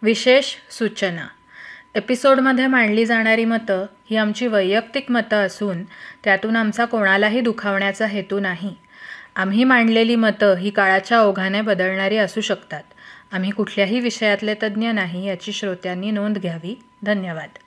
विशेष सूचना. एपिसोडमध्ये मांडली जाणारी मतं ही आमची वैयक्तिक मतं असून त्यातून आमचा कोणालाही दुखावण्याचा हेतू नाही. आम्ही मांडलेली मतं ही काळाच्या ओघाने बदलणारी असू शकतात. आम्ही कुठल्याही विषयातले तज्ज्ञ नाही याची श्रोत्यांनी नोंद घ्यावी. धन्यवाद.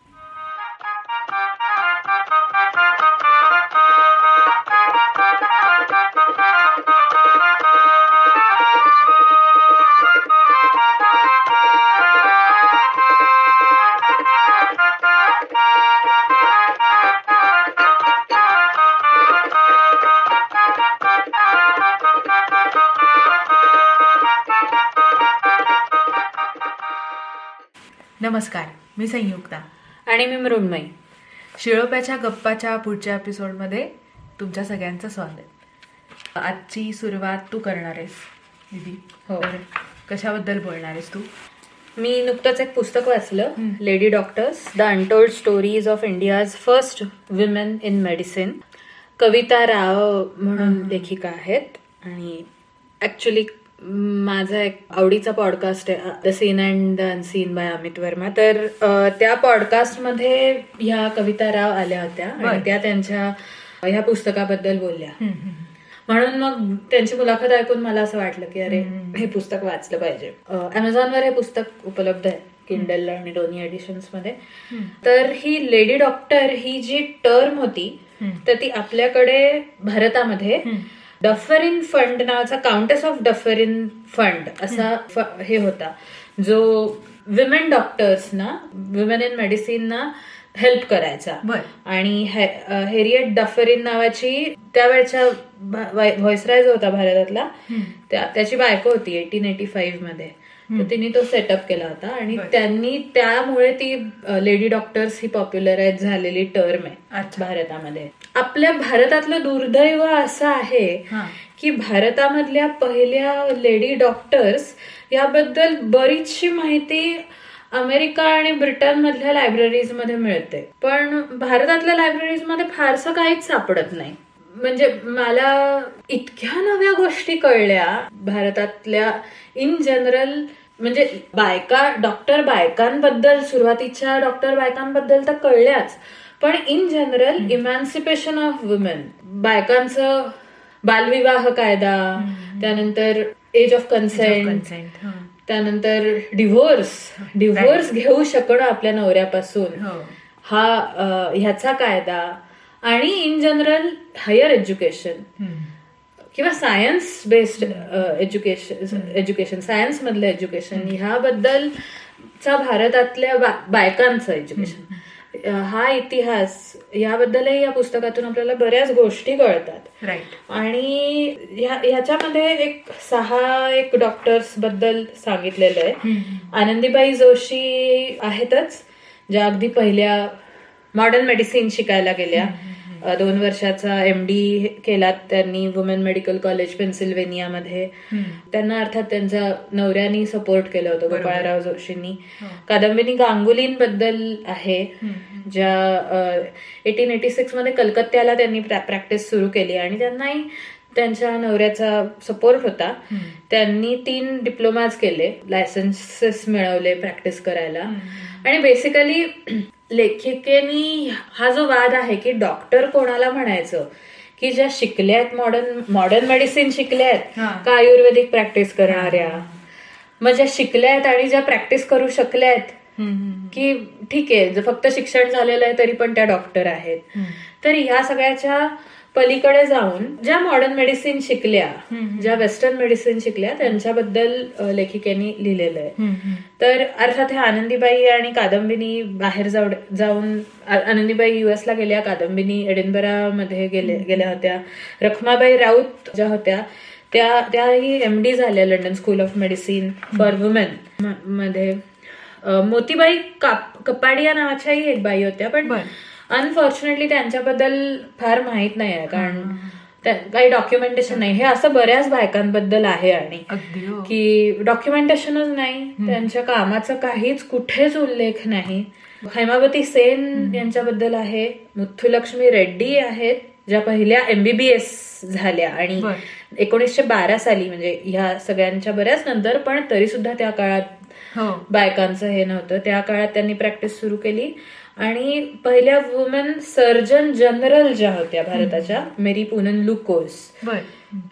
नमस्कार, मी संयुक्ता आणि मी मृण्मयी. शिळोप्याच्या गप्पाच्या पुढच्या एपिसोडमध्ये तुमच्या सगळ्यांचं स्वागत. आजची सुरुवात तू करणार आहेस दीदी. हो. तर कशाबद्दल बोलणार आहेस तू? मी नुकतंच एक पुस्तक वाचलं, lady doctors the untold stories of India's first women in medicine. Kavita Rao म्हणून लेखिका आहेत आणि ऍक्च्युली माझा एक आवडीचा पॉडकास्ट आहे the seen and the unseen by Amit Verma. तर त्या पॉडकास्टमध्ये ह्या कविता राव आल्या होत्या आणि त्या त्यांच्या ह्या पुस्तकाबद्दल बोलल्या. म्हणून मग त्यांची मुलाखत ऐकून मला असं वाटलं की अरे हे पुस्तक वाचलं पाहिजे. अमेझॉनवर हे पुस्तक उपलब्ध आहे, किंडल आणि दोन्ही एडिशन्स मध्ये. तर ही लेडी डॉक्टर ही जी टर्म होती तर ती आपल्याकडे भारतामध्ये डफरिन फंड नावाचा, काउंटेस ऑफ डफरिन फंड असा हे होता, जो विमेन डॉक्टर्सना, विमेन इन मेडिसिनना हेल्प करायचा. आणि हेरिएट डफरिन नावाची त्यावेळच्या व्हॉइसराय जो होता भारतातला, त्याची बायको होती 1885 मध्ये. तर तिने तो सेटअप केला होता आणि त्यांनी त्यामुळे ती लेडी डॉक्टर्स ही पॉप्युलराइज झालेली टर्म आहे भारतामध्ये. आपल्या भारतातलं दुर्दैव असं आहे की भारतामधल्या पहिल्या लेडी डॉक्टर्स याबद्दल बरीचशी माहिती अमेरिका आणि ब्रिटन मधल्या लायब्ररीज मध्ये मिळते, पण भारतातल्या लायब्ररीज मध्ये फारसं काहीच सापडत नाही. म्हणजे मला इतक्या नव्या गोष्टी कळल्या भारतातल्या इन जनरल. म्हणजे डॉक्टर बायकांबद्दल, सुरुवातीच्या डॉक्टर बायकांबद्दल तर कळल्याच, पण इन जनरल इमॅन्सिपेशन ऑफ वुमेन, बायकांचं बालविवाह कायदा, त्यानंतर एज ऑफ कन्सेंट, त्यानंतर डिव्होर्स घेऊ शकणं आपल्या नवऱ्यापासून, ह्याचा कायदा, आणि इन जनरल हायर एज्युकेशन किंवा सायन्स बेस्ड एज्युकेशन, सायन्स मधलं एज्युकेशन, ह्याबद्दलचा भारतातल्या बायकांचं एज्युकेशन, हा इतिहास, याबद्दलही या पुस्तकातून आपल्याला बऱ्याच गोष्टी कळतात. आणि ह्याच्यामध्ये 6 डॉक्टर्स बद्दल सांगितलेलं आहे. आनंदीबाई जोशी आहेतच, ज्या अगदी पहिल्या मॉडर्न मेडिसिन शिकायला गेल्या. 2 वर्षाचा MD केला त्यांनी वुमेन मेडिकल कॉलेज पेन्सिल्व्हेनियामध्ये. त्यांना अर्थात त्यांच्या नवऱ्यानी सपोर्ट केलं होतं, गोपाळराव जोशींनी. कादंबिनी गांगुलींबद्दल आहे, ज्या 1886 मध्ये कलकत्त्याला त्यांनी प्रॅक्टिस सुरू केली आणि त्यांनाही त्यांच्या नवऱ्याचा सपोर्ट होता. त्यांनी 3 डिप्लोमाज केले, लायसन्सेस मिळवले प्रॅक्टिस करायला. आणि बेसिकली लेखिकेनी हा जो वाद आहे की डॉक्टर कोणाला म्हणायचं, की ज्या शिकल्यात, मॉडर्न मेडिसिन शिकल्यात का आयुर्वेदिक प्रॅक्टिस करणाऱ्या, मग ज्या शिकल्यात आणि ज्या प्रॅक्टिस करू शकल्यात, की ठीक आहे फक्त शिक्षण झालेलं आहे तरी पण त्या डॉक्टर आहेत. तर ह्या सगळ्याच्या पलीकडे जाऊन ज्या मॉडर्न मेडिसिन शिकल्या, ज्या वेस्टर्न मेडिसिन शिकल्या, त्यांच्याबद्दल लेखिकेनी लिहिलेलं आहे. तर अर्थात हे आनंदीबाई आणि कादंबिनी बाहेर जाऊन, आनंदीबाई US ला गेल्या, कादंबिनी एडिनबरामध्ये गेल्या होत्या. रखमाबाई राऊत ज्या होत्या त्याही MD झाल्या London school of medicine for women मध्ये. मोतीबाई कपाडिया नावाच्याही एक बाई होत्या, पण अनफॉर्च्युनेटली त्यांच्याबद्दल फार माहित नाही आहे, कारण काही डॉक्युमेंटेशन नाही. हे असं बऱ्याच बायकांबद्दल आहे आणि की डॉक्युमेंटेशनच नाही, त्यांच्या कामाचा काहीच कुठेच उल्लेख नाही. हैमावती सेन यांच्याबद्दल आहे. मुथुलक्ष्मी रेड्डी आहेत, ज्या पहिल्या MBBS झाल्या आणि 1912 साली, म्हणजे ह्या सगळ्यांच्या बऱ्याच नंतर, पण तरी सुद्धा त्या काळात हो. बायकांचं हे नव्हतं. त्या काळात त्यांनी प्रॅक्टिस सुरू केली आणि पहिल्या वुमेन सर्जन जनरल ज्या होत्या भारताच्या, मेरी पूनम लुकोस,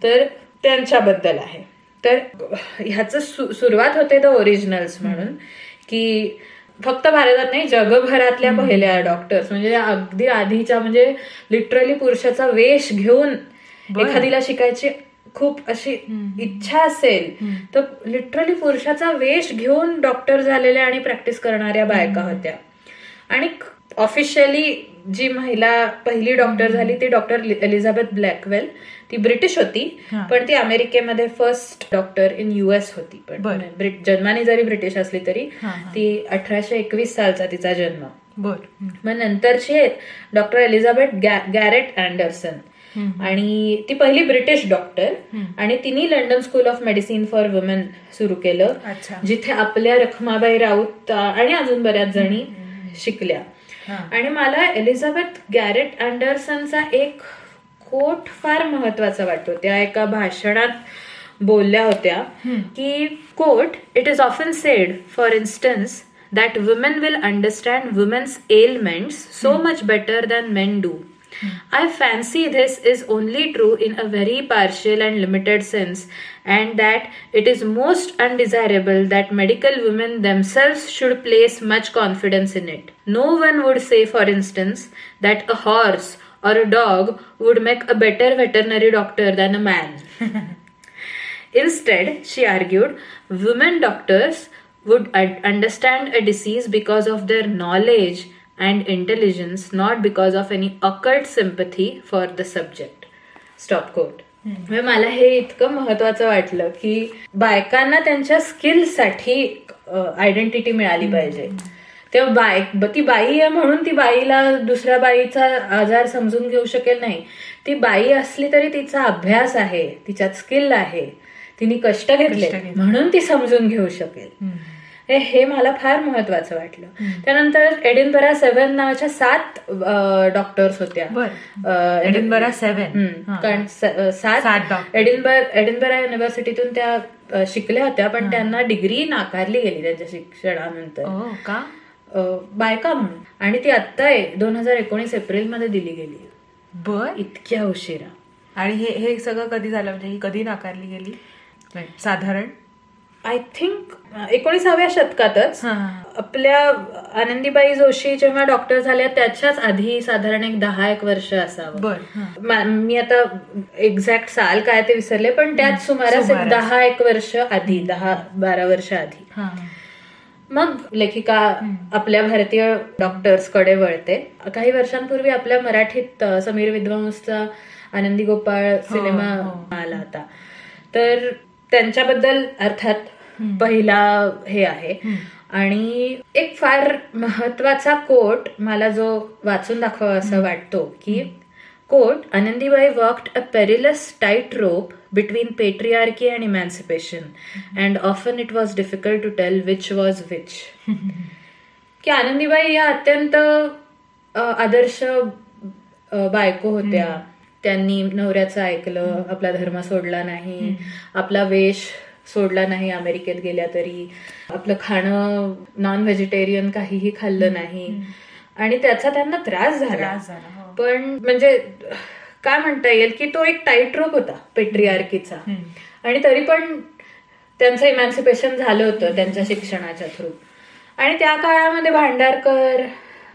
तर त्यांच्याबद्दल आहे. तर ह्याचं सुरुवात होते द ओरिजिनल्स म्हणून, की फक्त भारतात नाही, जगभरातल्या पहिल्या डॉक्टर्स, म्हणजे अगदी आधीच्या, म्हणजे लिटरली पुरुषाचा वेश घेऊन एखादीला शिकायची खूप अशी इच्छा असेल तर लिटरली पुरुषाचा वेश घेऊन डॉक्टर झालेल्या आणि प्रॅक्टिस करणाऱ्या बायका होत्या. आणि ऑफिशियली जी महिला पहिली डॉक्टर झाली ती डॉक्टर एलिझाबेथ ब्लॅकवेल. ती ब्रिटिश होती, पण ती अमेरिकेमध्ये फर्स्ट डॉक्टर इन US होती. पण जन्माने जरी ब्रिटिश असली तरी ती 1821 सालचा तिचा जन्म. मग नंतरची डॉक्टर एलिझाबेथ गॅरेट अँडरसन, आणि ती पहिली ब्रिटिश डॉक्टर, आणि तिने London school of medicine for women सुरू केलं, जिथे आपल्या रखमाबाई राऊत आणि अजून बऱ्याच जणी शिकल्या. आणि मला एलिझाबेथ गॅरेट अँडरसनचा एक कोट फार महत्वाचा वाटतो. त्या एका भाषणात बोलल्या होत्या की, quote, it is often said for instance that women will understand women's ailments so much better than men do. I fancy this is only true in a very partial and limited sense, and that it is most undesirable that medical women themselves should place much confidence in it. No one would say, for instance, that a horse or a dog would make a better veterinary doctor than a man. Instead, she argued, women doctors would understand a disease because of their knowledge and intelligence, not because of any occult sympathy for the subject. Stop quote. म्हणजे मला हे इतकं महत्वाचं वाटलं की बायकांना त्यांच्या स्किल्ससाठी identity मिळाली पाहिजे. तेव्हा ती बाई आहे म्हणून ती बाईला दुसऱ्या बाईचा आजार समजून घेऊ शकेल नाही. ती बाई असली तरी तिचा अभ्यास आहे, तिच्यात स्किल आहे, तिने कष्ट घेतले म्हणून ती समजून घेऊ शकेल. हे मला फार महत्वाचं वाटलं. त्यानंतर एडिनबरा 7 नावाच्या 7 डॉक्टर्स होत्या. एडिनबरा 7 कारण 7 एडिनबरा युनिव्हर्सिटीतून त्या शिकल्या होत्या, पण त्यांना डिग्री नाकारली गेली त्यांच्या शिक्षणानंतर. का? बायका म्हणून. आणि ती आत्ता 2019 एप्रिलमध्ये दिली गेली. इतक्या उशिरा. आणि हे सगळं कधी झालं, म्हणजे कधी नाकारली गेली साधारण? आय थिंक 19व्या शतकातच. आपल्या आनंदीबाई जोशी जेव्हा डॉक्टर झाल्या त्याच्याच आधी साधारण 10-1 वर्ष असावं. मी आता एक्झॅक्ट साल काय ते विसरले, पण त्याच सुमारास 10-1 वर्ष आधी, 10-12 वर्ष आधी. मग लेखिका आपल्या भारतीय डॉक्टर्सकडे वळते. काही वर्षांपूर्वी आपल्या मराठीत समीर विद्वांसचा आनंदी गोपाळ सिनेमा आला होता. तर त्यांच्याबद्दल अर्थात पहिला हे आहे. आणि एक फार महत्वाचा कोट मला जो वाचून दाखवा असं वाटतो की, quote, Anandibai walked a perilous tight rope between patriarchy and emancipation and often it was difficult to tell which was which. की आनंदीबाई या अत्यंत आदर्श बायको होत्या. त्यांनी नवऱ्याचं ऐकलं, आपला धर्म सोडला नाही, आपला वेश सोडला नाही, अमेरिकेत गेल्या तरी आपलं खाणं नॉन व्हेजिटेरियन काहीही खाल्लं नाही, आणि त्याचा त्यांना त्रास झाला. पण म्हणजे काय म्हणता येईल की तो एक टाईट रोप होता पेट्रियार्कीचा, आणि तरी पण त्यांचं इमॅन्सिपेशन झालं होतं त्यांच्या शिक्षणाच्या थ्रू. आणि त्या काळामध्ये भांडारकर,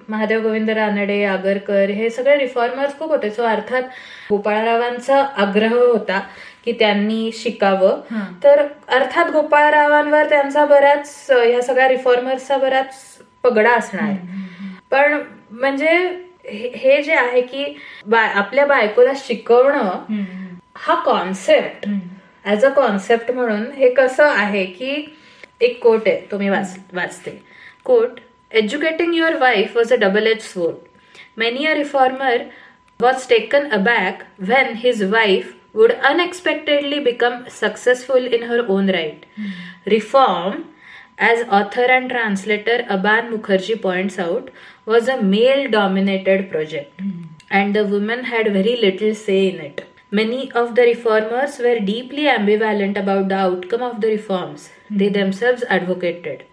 महादेव गोविंद रानडे, आगरकर हे सगळे रिफॉर्मर्स खूप होते. सो अर्थात गोपाळरावांचा आग्रह होता की त्यांनी शिकावं. तर अर्थात गोपाळरावांवर त्यांचा बराच, ह्या सगळ्या रिफॉर्मर्सचा बराच पगडा असणार. पण म्हणजे हे जे आहे की आपल्या बायकोला शिकवणं हा कॉन्सेप्ट, ऍज अ कॉन्सेप्ट म्हणून हे कसं आहे की, एक कोट आहे तो मी वाचते. Quote, educating your wife was a double-edged sword. Many a reformer was taken aback when his wife would unexpectedly become successful in her own right. Reform, as author and translator Aban Mukherjee points out, was a male-dominated project, and the women had very little say in it. Many of the reformers were deeply ambivalent about the outcome of the reforms they themselves advocated.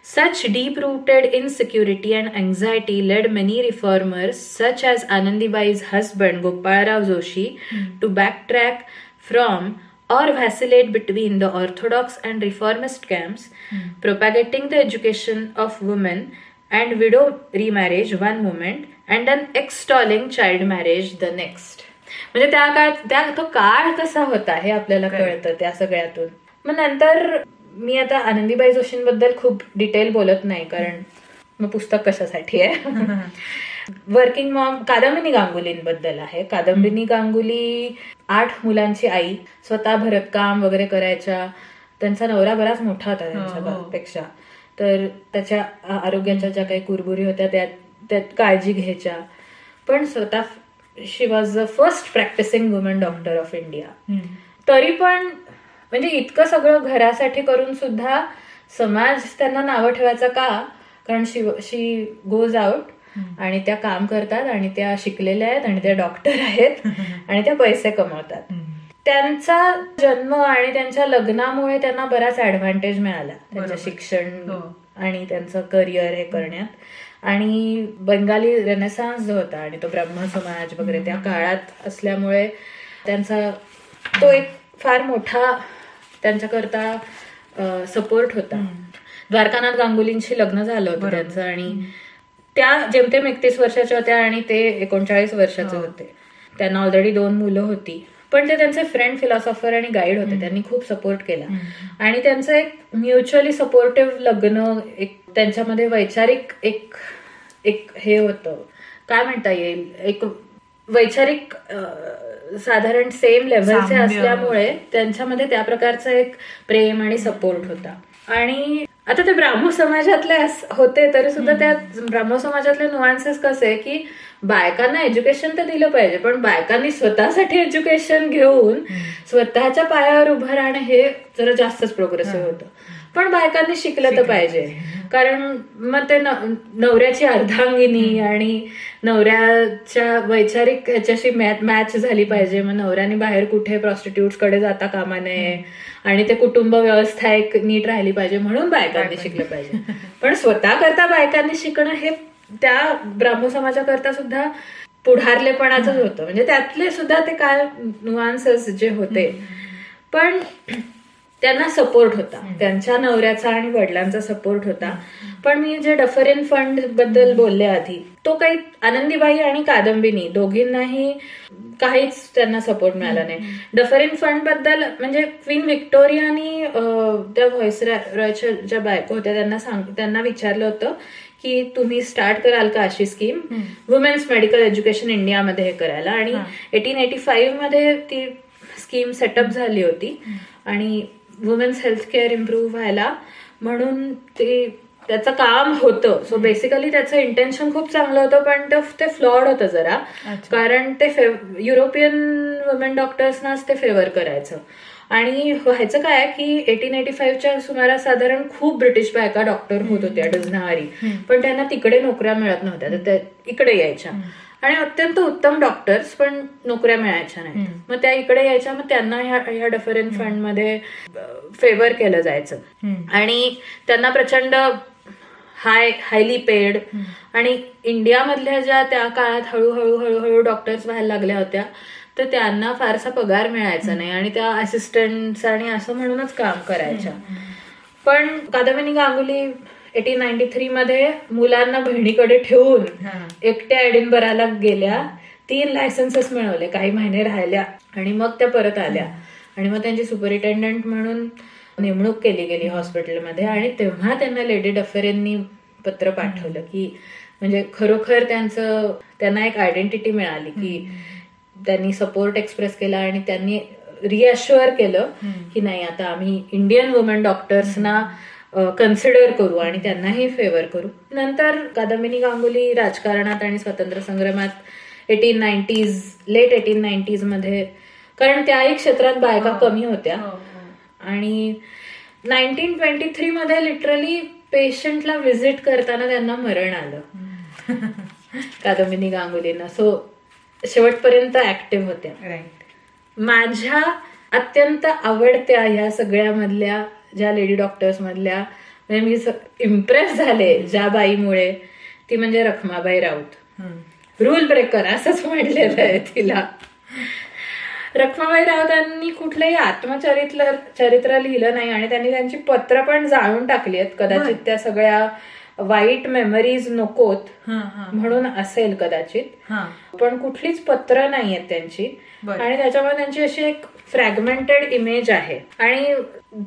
Such deep-rooted insecurity and anxiety led many reformers, such as Anandibai's husband Gopalrao Joshi, to backtrack from or vacillate between the orthodox and reformist camps, propagating the education of women and widow remarriage one moment and an extolling child marriage the next. म्हणजे त्या काळात तो काळ कसा होता हे आपल्याला कळतं त्या सगळ्यातून. मग नंतर मी आता आनंदीबाई जोशींबद्दल खूप डिटेल बोलत नाही, कारण मग पुस्तक कशासाठी आहे. वर्किंग मॉम कादंबिनी गांगुलींबद्दल आहे. कादंबिनी गांगुली 8 मुलांची आई, स्वतः भरतकाम वगैरे करायच्या. त्यांचा नवरा बराच मोठा होता त्यांच्यापेक्षा, तर त्याच्या आरोग्याच्या ज्या काही कुरबुरी होत्या त्यात काळजी घ्यायच्या. पण स्वतः she was the first practising woman doctor of India. तरी पण म्हणजे इतकं सगळं घरासाठी करून सुद्धा समाज त्यांना नावं ठेवायचं का? कारण शी गोज आउट आणि त्या काम करतात आणि त्या शिकलेल्या आहेत आणि त्या डॉक्टर आहेत आणि त्या पैसे कमवतात. त्यांचा जन्म आणि त्यांच्या लग्नामुळे त्यांना बराच ऍडव्हान्टेज मिळाला त्यांचं शिक्षण आणि त्यांचं करिअर हे करण्यात. आणि बंगाली रेनेसान्स जो होता आणि तो ब्रह्म समाज वगैरे त्या काळात असल्यामुळे त्यांचा तो एक फार मोठा त्यांच्याकरता सपोर्ट होता. द्वारकानाथ गांगुलींशी लग्न झालं होतं त्यांचं आणि त्या जेमतेम 31 वर्षाच्या होत्या आणि ते 39 वर्षाचे होते. त्यांना ऑलरेडी 2 मुलं होती. पण ते त्यांचे फ्रेंड, फिलॉसॉफर आणि गाईड होते. त्यांनी खूप सपोर्ट केला आणि त्यांचं एक म्युच्युअली सपोर्टिव्ह लग्न, एक त्यांच्यामध्ये वैचारिक एक हे होतं, काय म्हणता येईल, एक वैचारिक साधारण सेम लेव्हलचे असल्यामुळे त्यांच्यामध्ये त्या प्रकारचा एक प्रेम आणि सपोर्ट होता. आणि आता ते ब्राह्मो समाजातले होते तरी सुद्धा त्या ब्राह्मो समाजातले नुआन्सेस कसे की बायकांना एज्युकेशन तर दिलं पाहिजे, पण बायकांनी स्वतःसाठी एज्युकेशन घेऊन स्वतःच्या पायावर उभं राहणं हे जरा जास्तच प्रोग्रेसिव्ह होतं. पण बायकांनी शिकलं तर पाहिजे, कारण मग ते नवऱ्याची अर्धांगिनी आणि नवऱ्याच्या वैचारिक ह्याच्याशी मॅच झाली पाहिजे. मग नवऱ्याने बाहेर कुठे प्रॉस्टिट्यूट्स कडे जाता कामा नये आणि ते कुटुंब व्यवस्था एक नीट राहिली पाहिजे, म्हणून बायकांनी शिकलं पाहिजे. पण स्वतः करता बायकांनी शिकणं हे त्या ब्राह्मो समाजाकरता सुद्धा पुढारलेपणाच होतं. म्हणजे त्यातले सुद्धा ते काय नुआन्सेस जे होते, पण त्यांना सपोर्ट होता, त्यांच्या नवऱ्याचा आणि वडिलांचा सपोर्ट होता. पण मी जे डफरिन फंड बद्दल बोलले आधी, तो काही आनंदीबाई आणि कादंबिनी दोघींनाही काहीच त्यांना सपोर्ट मिळाला नाही. डफरिन फंड बद्दल म्हणजे क्वीन व्हिक्टोरियानी त्या व्हॉइसरॉयच्या ज्या बायको होत्या त्यांना विचारलं होतं की तुम्ही स्टार्ट कराल का अशी स्कीम, वुमेन्स मेडिकल एज्युकेशन इंडियामध्ये हे करायला. आणि 1885 मध्ये ती स्कीम सेटअप झाली होती आणि वुमेन्स हेल्थ केअर इम्प्रूव्ह व्हायला म्हणून त्याचं काम होतं. सो बेसिकली त्याचं इंटेन्शन खूप चांगलं होतं, पण ते फ्लॉड होतं जरा, कारण ते युरोपियन वुमेन डॉक्टर्सनाच ते फेवर करायचं. आणि व्हायचं काय की 1885च्या सुमारास साधारण खूप ब्रिटिश बायका डॉक्टर होत होत्या डझनावारी, पण त्यांना तिकडे नोकऱ्या मिळत नव्हत्या, तर त्या इकडे यायच्या आणि अत्यंत उत्तम डॉक्टर्स, पण नोकऱ्या मिळायच्या नाही. मग त्या इकडे यायच्या, मग त्यांना ह्या डफरिन फंड मध्ये फेवर केलं जायचं आणि त्यांना प्रचंड हायली पेड. आणि इंडियामधल्या ज्या त्या काळात हळूहळू डॉक्टर्स व्हायला लागल्या होत्या, तर त्यांना फारसा पगार मिळायचा नाही आणि त्या असिस्टंट्स आणि असं म्हणूनच काम करायच्या. पण कादंबिनी गांगुली 1893 मध्ये मुलांना बहिणीकडे ठेवून एकट्या एडिनबराला गेल्या, 3 लायसन्सेस मिळवले, काही महिने राहिल्या आणि मग त्या परत आल्या आणि मग त्यांची सुपरिटेंडंट म्हणून नेमणूक केली गेली हॉस्पिटलमध्ये. आणि तेव्हा त्यांना लेडी डफरिननी पत्र पाठवलं की म्हणजे खरोखर त्यांना एक आयडेंटिटी मिळाली की त्यांनी सपोर्ट एक्सप्रेस केला आणि त्यांनी रिअश्युअर केलं की नाही, आता आम्ही इंडियन वुमन डॉक्टर्सना कन्सिडर करू आणि त्यांनाही फेवर करू. नंतर कादंबिनी गांगुली राजकारणात आणि स्वातंत्र्य संग्रामात लेट 1890s मध्ये, कारण त्याही क्षेत्रात बायका कमी होत्या. आणि 1923 मध्ये लिटरली पेशंटला व्हिजिट करताना त्यांना मरण आलं कादंबिनी गांगुलींना. सो शेवटपर्यंत ऍक्टिव्ह होत्या. माझ्या अत्यंत आवडत्या ह्या सगळ्यामधल्या ज्या लेडी डॉक्टर्स मधल्या म्हणजे मी इम्प्रेस झाले ज्या बाईमुळे, ती म्हणजे रखमाबाई राऊत. रूल ब्रेकर असंच म्हटलेलं आहे तिला. रखमाबाई राऊतांनी कुठलंही आत्मचरित्र लिहिलं नाही आणि त्यांनी त्यांची पत्र पण जाळून टाकली आहेत. कदाचित त्या सगळ्या वाईट मेमरीज नकोत म्हणून असेल कदाचित, पण कुठलीच पत्र नाही आहेत त्यांची. आणि त्याच्यामुळे त्यांची अशी एक फ्रॅगमेंटेड इमेज आहे. आणि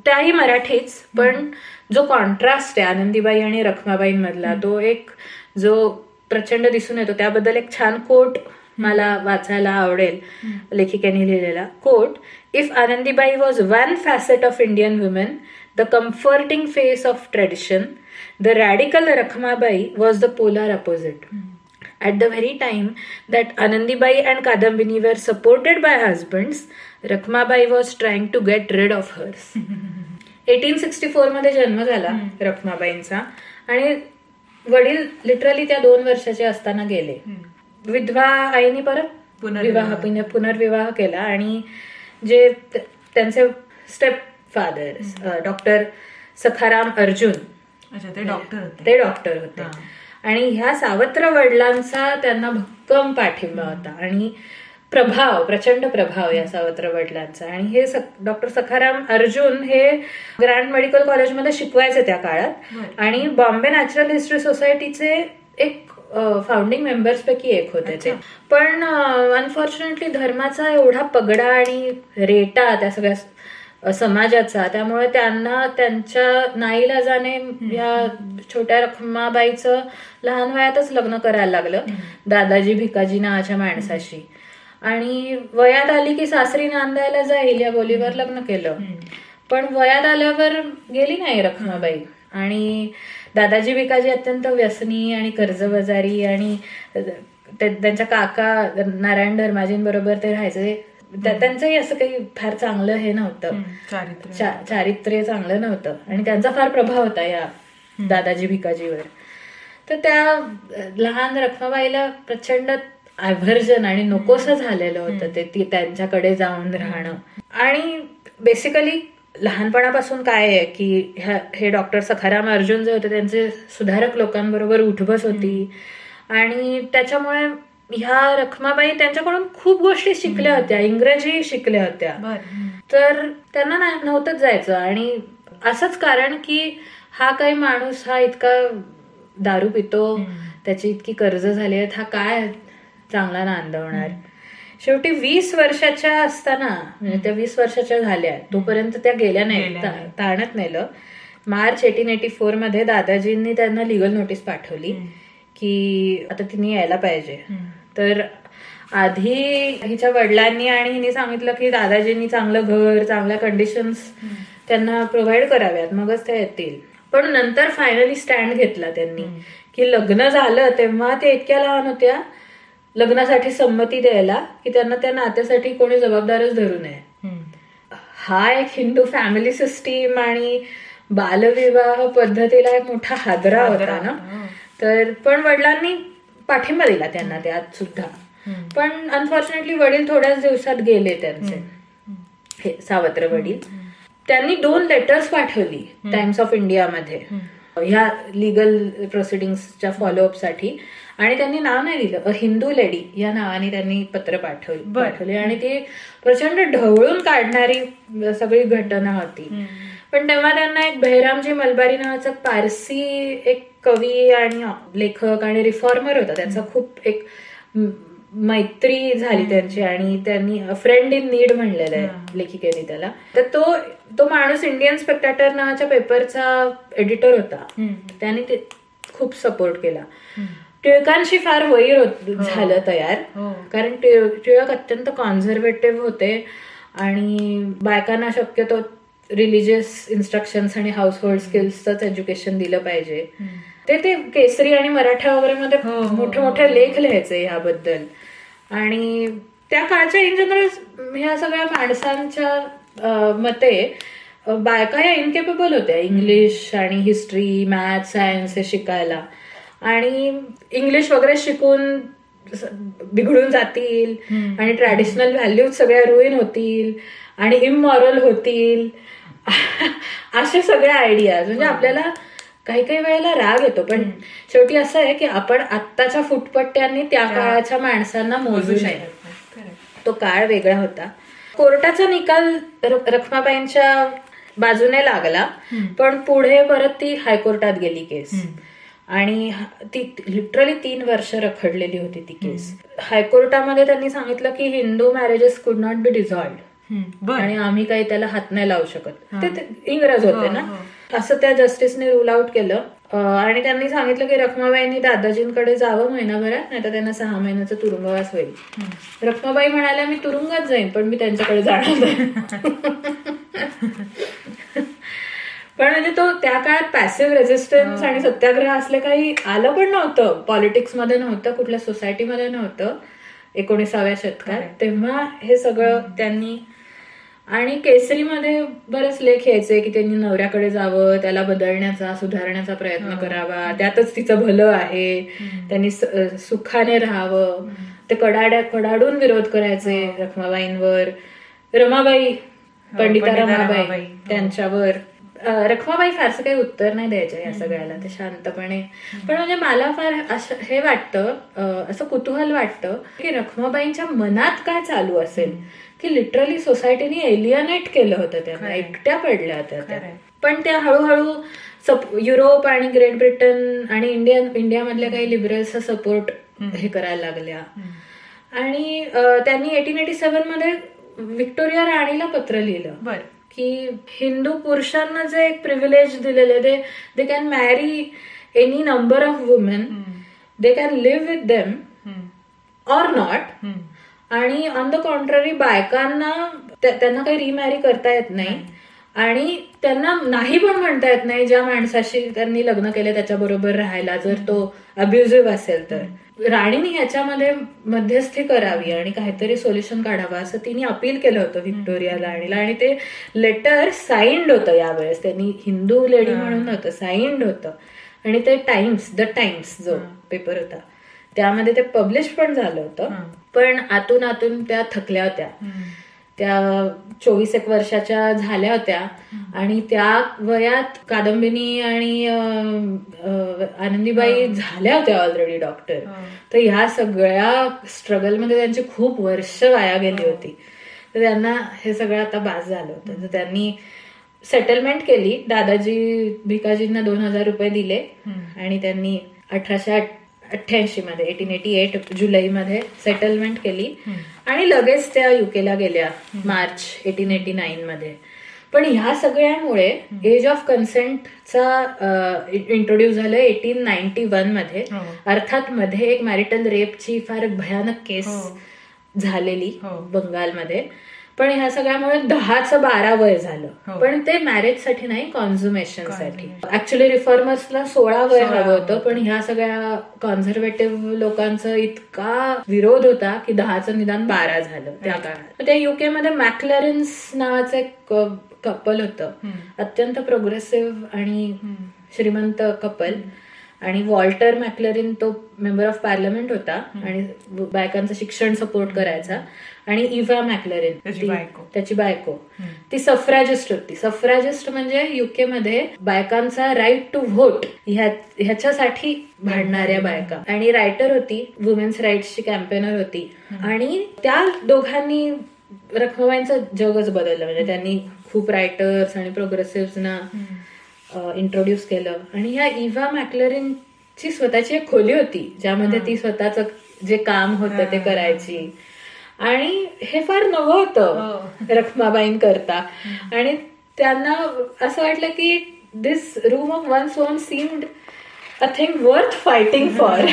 त्याही मराठीच, पण जो कॉन्ट्रास्ट आहे आनंदीबाई आणि रखमाबाईंमधला, तो एक जो प्रचंड दिसून येतो. त्याबद्दल एक छान कोट मला वाचायला आवडेल, लेखिकेने लिहिलेला quote. If Anandibai was one facet of Indian women, the comforting face of tradition, the radical Rakhmabai was the polar opposite. At the very time that Anandibai and Kadambini were supported by husbands, Rakhmabai was trying to get rid of hers. 1864 मध्ये जन्म झाला रखमाबाईंचा आणि वडील literally त्या 2 वर्षाचे असताना गेले. विधवा आईने परत पुनर्विवाह केला आणि जे त्यांचे step father doctor Sakharam Arjun, ते डॉक्टर होते. आणि ह्या सावत्र वडिलांचा त्यांना भक्कम पाठिंबा होता आणि प्रचंड प्रभाव या सावत्र वडिलांचा. आणि हे डॉक्टर सखाराम अर्जुन हे ग्रँड मेडिकल कॉलेजमध्ये शिकवायचे त्या काळात आणि बॉम्बे नॅचरल हिस्ट्री सोसायटीचे एक फाउंडिंग मेंबर्स पैकी एक होते ते. पण अनफॉर्च्युनेटली धर्माचा एवढा पगडा आणि रेटा त्या सगळ्या समाजाचा, त्यामुळे त्यांना त्यांच्या नाईलाजाने या छोट्या रखमाबाईचं लहान वयातच लग्न करायला लागलं दादाजी भिकाजी नावाच्या माणसाशी. आणि वयात आली की सासरी नांदायला जाईल या बोलीवर लग्न केलं. पण वयात आल्यावर गेली नाही रखमाबाई. आणि दादाजी भिकाजी अत्यंत व्यसनी आणि कर्जबाजारी आणि त्यांच्या काका नारायण धर्माजींबरोबर ते राहायचे. त्यांचंही असं काही फार चांगलं हे नव्हतं, चारित्र्य चांगलं नव्हतं आणि त्यांचा फार प्रभाव होता या दादाजी भिकाजीवर. तर त्या लहान रखमाबाईला प्रचंड ॲव्हर्जन आणि नकोसं झालेलं होतं ते त्यांच्याकडे जाऊन राहणं. आणि बेसिकली लहानपणापासून काय आहे की हे डॉक्टर सखाराम अर्जुन जे होते त्यांचे सुधारक लोकांबरोबर उठबस होती आणि त्याच्यामुळे ह्या रखमाबाई त्यांच्याकडून खूप गोष्टी शिकल्या होत्या, इंग्रजी शिकल्या होत्या. तर त्यांना नव्हतंच जायचं. आणि असंच कारण की हा काही माणूस हा इतका दारू पितो, त्याची इतकी कर्ज झाली आहेत, हा काय चांगला नांदवणार. शेवटी 20 वर्षाच्या असताना, म्हणजे त्या 20 वर्षाच्या झाल्या तोपर्यंत त्या गेल्या नाही, ताणत नेलं. मार्च 1884 मध्ये दादाजींनी त्यांना लिगल नोटीस पाठवली की आता तिने यायला पाहिजे. तर आधी हिच्या वडिलांनी आणि हिने सांगितलं की दादाजींनी चांगलं घर, चांगल्या कंडिशन्स त्यांना प्रोव्हाइड कराव्यात, मगच त्या येतील. पण नंतर फायनली स्टँड घेतला त्यांनी की लग्न झालं तेव्हा ते इतक्या लहान होत्या लग्नासाठी संमती द्यायला की त्यांना त्या नात्यासाठी कोणी जबाबदारच धरू नये. हा एक हिंदू फॅमिली सिस्टीम आणि बालविवाह पद्धतीला एक मोठा हादरा होता ना. तर पण वडिलांनी पाठिंबा दिला त्यांना त्यात सुद्धा. पण अनफॉर्च्युनेटली वडील थोड्याच दिवसात गेले त्यांचे, हे सावत्र वडील. त्यांनी 2 लेटर्स पाठवली टाइम्स ऑफ इंडियामध्ये ह्या लिगल प्रोसिडिंग्सच्या फॉलोअपसाठी आणि त्यांनी नाव नाही दिलं. अ हिंदू लेडी या नावाने त्यांनी पत्र पाठवली आणि ती प्रचंड ढवळून काढणारी सगळी घटना होती. पण तेव्हा त्यांना एक बहिरामजी मलबारी नावाचा पारसी एक कवी आणि लेखक आणि रिफॉर्मर होता, त्यांचा खूप एक मैत्री झाली त्यांची आणि त्यांनी फ्रेंड इन नीड म्हणलेलं आहे लेखिकेने त्याला. तर तो माणूस इंडियन स्पेक्टॅटर नावाच्या पेपरचा एडिटर होता, त्याने ते खूप सपोर्ट केला. टिळकांशी फार वैर झालं तयार, कारण टिळक अत्यंत कॉन्झर्वेटिव्ह होते आणि बायकांना शक्यतो रिलिजियस इन्स्ट्रक्शन्स आणि हाऊसहोल्ड स्किल्सच एज्युकेशन दिलं पाहिजे. ते केसरी आणि मराठा वगैरे मध्ये मोठे मोठे लेख लिहायचे ह्याबद्दल. आणि त्या काळच्या इन जनरल ह्या सगळ्या माणसांच्या मते बायका या इनकेपेबल होत्या इंग्लिश आणि हिस्ट्री, मॅथ, सायन्स हे शिकायला. आणि इंग्लिश वगैरे शिकून बिघडून जातील आणि ट्रॅडिशनल व्हॅल्यूज सगळ्या रुईन होतील आणि इमॉरल होतील, अशा सगळ्या आयडियाज. म्हणजे आपल्याला काही काही वेळेला राग येतो, पण शेवटी असं आहे की आपण आत्ताच्या फुटपट्ट्यांनी त्या काळाच्या माणसांना मोजू नये. तो काळ वेगळा होता. कोर्टाचा निकाल रखमाबाईंच्या बाजूने लागला, पण पुढे परत ती हायकोर्टात गेली केस आणि ती लिटरली 3 वर्ष रखडलेली होती ती केस. हायकोर्टामध्ये त्यांनी सांगितलं की हिंदू मॅरेजेस कुड नॉट बी डिझॉल्व्ड आणि आम्ही काही त्याला हात नाही लावू शकत. ते इंग्रज होते ना, असं त्या जस्टिसने रूल आउट केलं. आणि त्यांनी सांगितलं की रखमाबाईंनी दादाजींकडे जावं महिनाभरात, नाही तर त्यांना 6 महिन्याचा तुरुंगवास होईल. रखमाबाई म्हणाल्या मी तुरुंगात जाईन, पण मी त्यांच्याकडे जाणार नाही. पण म्हणजे तो त्या काळात पॅसिव्ह रेझिस्टन्स आणि सत्याग्रह असले काही आलं पण नव्हतं. पॉलिटिक्समध्ये नव्हतं, कुठल्या सोसायटीमध्ये नव्हतं 19व्या शतकात. तेव्हा हे सगळं त्यांनी, आणि केसरीमध्ये बरेच लेख यायचे की त्यांनी नवऱ्याकडे जावं, त्याला बदलण्याचा सुधारण्याचा प्रयत्न करावा, त्यातच तिचं भलं आहे, त्यांनी सुखाने राहावं. ते कडाडून विरोध करायचे रखमाबाईंवर. रमाबाई, पंडिता रमाबाई त्यांच्यावर. रखमाबाई फारसं काही उत्तर नाही द्यायचं या सगळ्याला, ते शांतपणे. पण म्हणजे मला फार हे वाटतं, असं कुतूहल वाटतं की रखमाबाईंच्या मनात काय चालू असेल की लिटरली सोसायटीने एलियनेट केलं होतं त्यांना, एकट्या पडल्या होत्या त्या. पण त्या हळूहळू युरोप आणि ग्रेट ब्रिटन आणि इंडियामधल्या काही लिबरल्सचा सपोर्ट हे करायला लागल्या. आणि त्यांनी 1887 मध्ये व्हिक्टोरिया राणीला पत्र लिहिलं की हिंदू पुरुषांना जे एक प्रिव्हिलेज दिलेले, they can marry any number of women, they can live with them or not. आणि ऑन द कॉन्ट्ररी बायकांना त्यांना काही रिमॅरी करता येत नाही आणि त्यांना नाही पण म्हणता येत नाही ज्या माणसाशी त्यांनी लग्न केले त्याच्याबरोबर राहायला, जर तो अब्युझिव्ह असेल तर. राणीने ह्याच्यामध्ये मध्यस्थी करावी आणि काहीतरी सोल्युशन काढावं असं तिने अपील केलं होतं व्हिक्टोरिया राणीला. आणि ते लेटर साईन्ड होतं यावेळेस, त्यांनी हिंदू लेडी म्हणून होतं, साईन्ड होतं. आणि ते द टाइम्स जो पेपर होता त्यामध्ये ते पब्लिश पण झालं होतं. पण आतून त्या थकल्या होत्या. त्या 24 वर्षाच्या झाल्या होत्या आणि त्या वयात कादंबिनी आणि आनंदीबाई झाल्या होत्या ऑलरेडी डॉक्टर. तर ह्या सगळ्या स्ट्रगलमध्ये त्यांची खूप वर्ष वाया गेली होती. तर त्यांना हे सगळं आता बास झालं होतं. तर त्यांनी सेटलमेंट केली. दादाजी भिकाजींना 2000 रुपये दिले आणि त्यांनी 1888 मध्ये 1888 जुलैमध्ये सेटलमेंट केली आणि लगेच त्या युकेला गेल्या मार्च 1889 मध्ये. पण ह्या सगळ्यामुळे एज ऑफ कन्सेंटचा इंट्रोड्यूस झालं 1891 मध्ये. अर्थात मध्ये एक मॅरिटल रेपची फार भयानक केस झालेली बंगालमध्ये. पण ह्या सगळ्यामुळे 10चं 12 वय झालं. पण ते मॅरेजसाठी नाही, कॉन्झुमेशनसाठी. ऍक्च्युली रिफॉर्मर्सला 16 वय हवं होतं, पण ह्या सगळ्या कॉन्झर्वेटिव्ह लोकांचा इतका विरोध होता की 10चं निदान 12 झालं त्या काळात. त्या युकेमध्ये मॅक्लॅरेन्स नावाचं एक कपल होतं, अत्यंत प्रोग्रेसिव्ह आणि श्रीमंत कपल. आणि वॉल्टर मॅक्लॅरिन तो मेंबर ऑफ पार्लमेंट होता आणि बायकांचं शिक्षण सपोर्ट करायचा. आणि इव्हा मॅक्लॅरिन त्याची बायको ती सफ्रॅजिस्ट होती. सफ्रॅजिस्ट म्हणजे युकेमध्ये बायकांचा राईट टू व्होट ह्याच्यासाठी भांडणाऱ्या बायका. आणि रायटर होती, वुमेन्स राईट्सची कॅम्पेनर होती. आणि त्या दोघांनी रखमाबाईंचं जगच बदललं. म्हणजे त्यांनी खूप रायटर्स आणि प्रोग्रेसिव्हना इंट्रोड्यूस केलं. आणि ह्या इव्हा मॅक्लॅरिनची स्वतःची एक खोली होती ज्यामध्ये ती स्वतःच जे काम होतं ते करायची. आणि हे फार नवं होतं रखमाबाईंकरता. आणि त्यांना असं वाटलं की this room of one's own seemed a thing worth fighting for.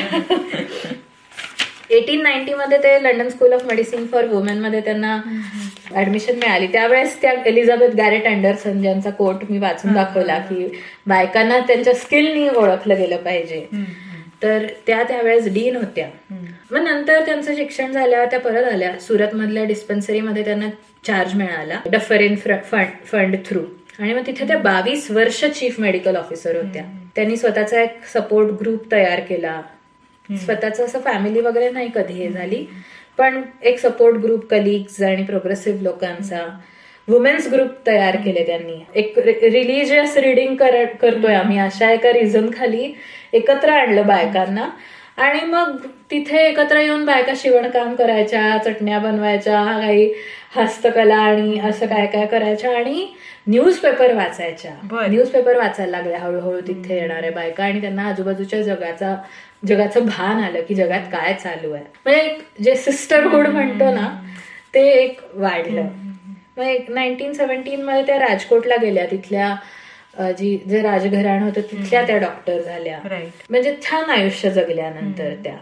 1890 मध्ये ते London school of medicine for women मध्ये त्यांना ऍडमिशन मिळाली. त्यावेळेस त्या एलिझाबेथ गॅरेट अँडरसन ज्यांचा कोट मी वाचून दाखवला की बायकांना त्यांच्या स्किलनी ओळखलं गेलं पाहिजे, तर त्यावेळेस डीन होत्या. मग नंतर त्यांचं शिक्षण झाल्यावर त्या परत आल्या. सुरत मधल्या डिस्पेन्सरीमध्ये त्यांना चार्ज मिळाला डफरिन फंड थ्रू. आणि मग तिथे त्या 22 वर्ष चीफ मेडिकल ऑफिसर होत्या. त्यांनी स्वतःचा एक सपोर्ट ग्रुप तयार केला. स्वतःचं असं फॅमिली वगैरे नाही कधी हे झाली, पण एक सपोर्ट ग्रुप कलिग्स आणि प्रोग्रेसिव्ह लोकांचा. वुमेन्स ग्रुप तयार केले त्यांनी. एक रिलिजियस रिडिंग करतोय आम्ही अशा एका रिझन खाली एकत्र आणलं बायकांना. आणि मग तिथे एकत्र येऊन बायका शिवणकाम करायच्या, चटण्या बनवायच्या, काही हस्तकला आणि असं काय काय करायच्या आणि न्यूजपेपर वाचायच्या. न्यूजपेपर वाचायला लागल्या हळूहळू तिथे येणाऱ्या बायका आणि त्यांना आजूबाजूच्या जगाचं भान आलं की जगात काय चालू आहे. म्हणजे एक जे सिस्टरहुड म्हणतो ना ते एक वाढलं. मग 1917 मध्ये त्या राजकोटला गेल्या. तिथल्या जे राजघराणं होतं तिथल्या त्या डॉक्टर झाल्या. म्हणजे छान आयुष्य जगल्यानंतर त्या.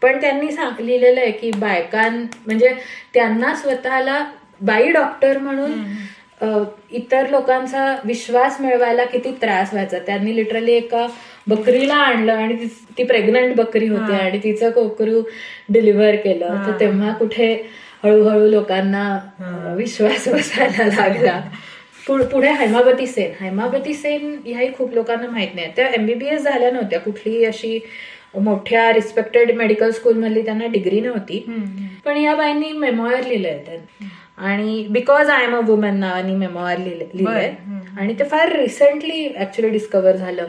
पण त्यांनी लिहिलेलं आहे की म्हणजे त्यांना स्वतःला बाई डॉक्टर म्हणून इतर लोकांचा विश्वास मिळवायला किती त्रास व्हायचा. त्यांनी लिटरली एका बकरीला आणलं आणि ती प्रेग्नंट बकरी होती आणि तिचं कोकरू डिलिव्हर केलं. तर तेव्हा कुठे हळूहळू लोकांना विश्वास बसायला लागला. पुढे हैमावती सेन ह्याही खूप लोकांना माहित नाही. त्या MBBS झाल्या नव्हत्या, कुठलीही अशी मोठ्या रिस्पेक्टेड मेडिकल स्कूलमधली त्यांना डिग्री नव्हती. पण या बाईंनी मेमोयर लिहिलंय त्यांनी आणि because I am a woman नावानी मेमोयर लिहिलंय. आणि ते फार रिसेंटली ऍक्च्युली डिस्कव्हर झालं.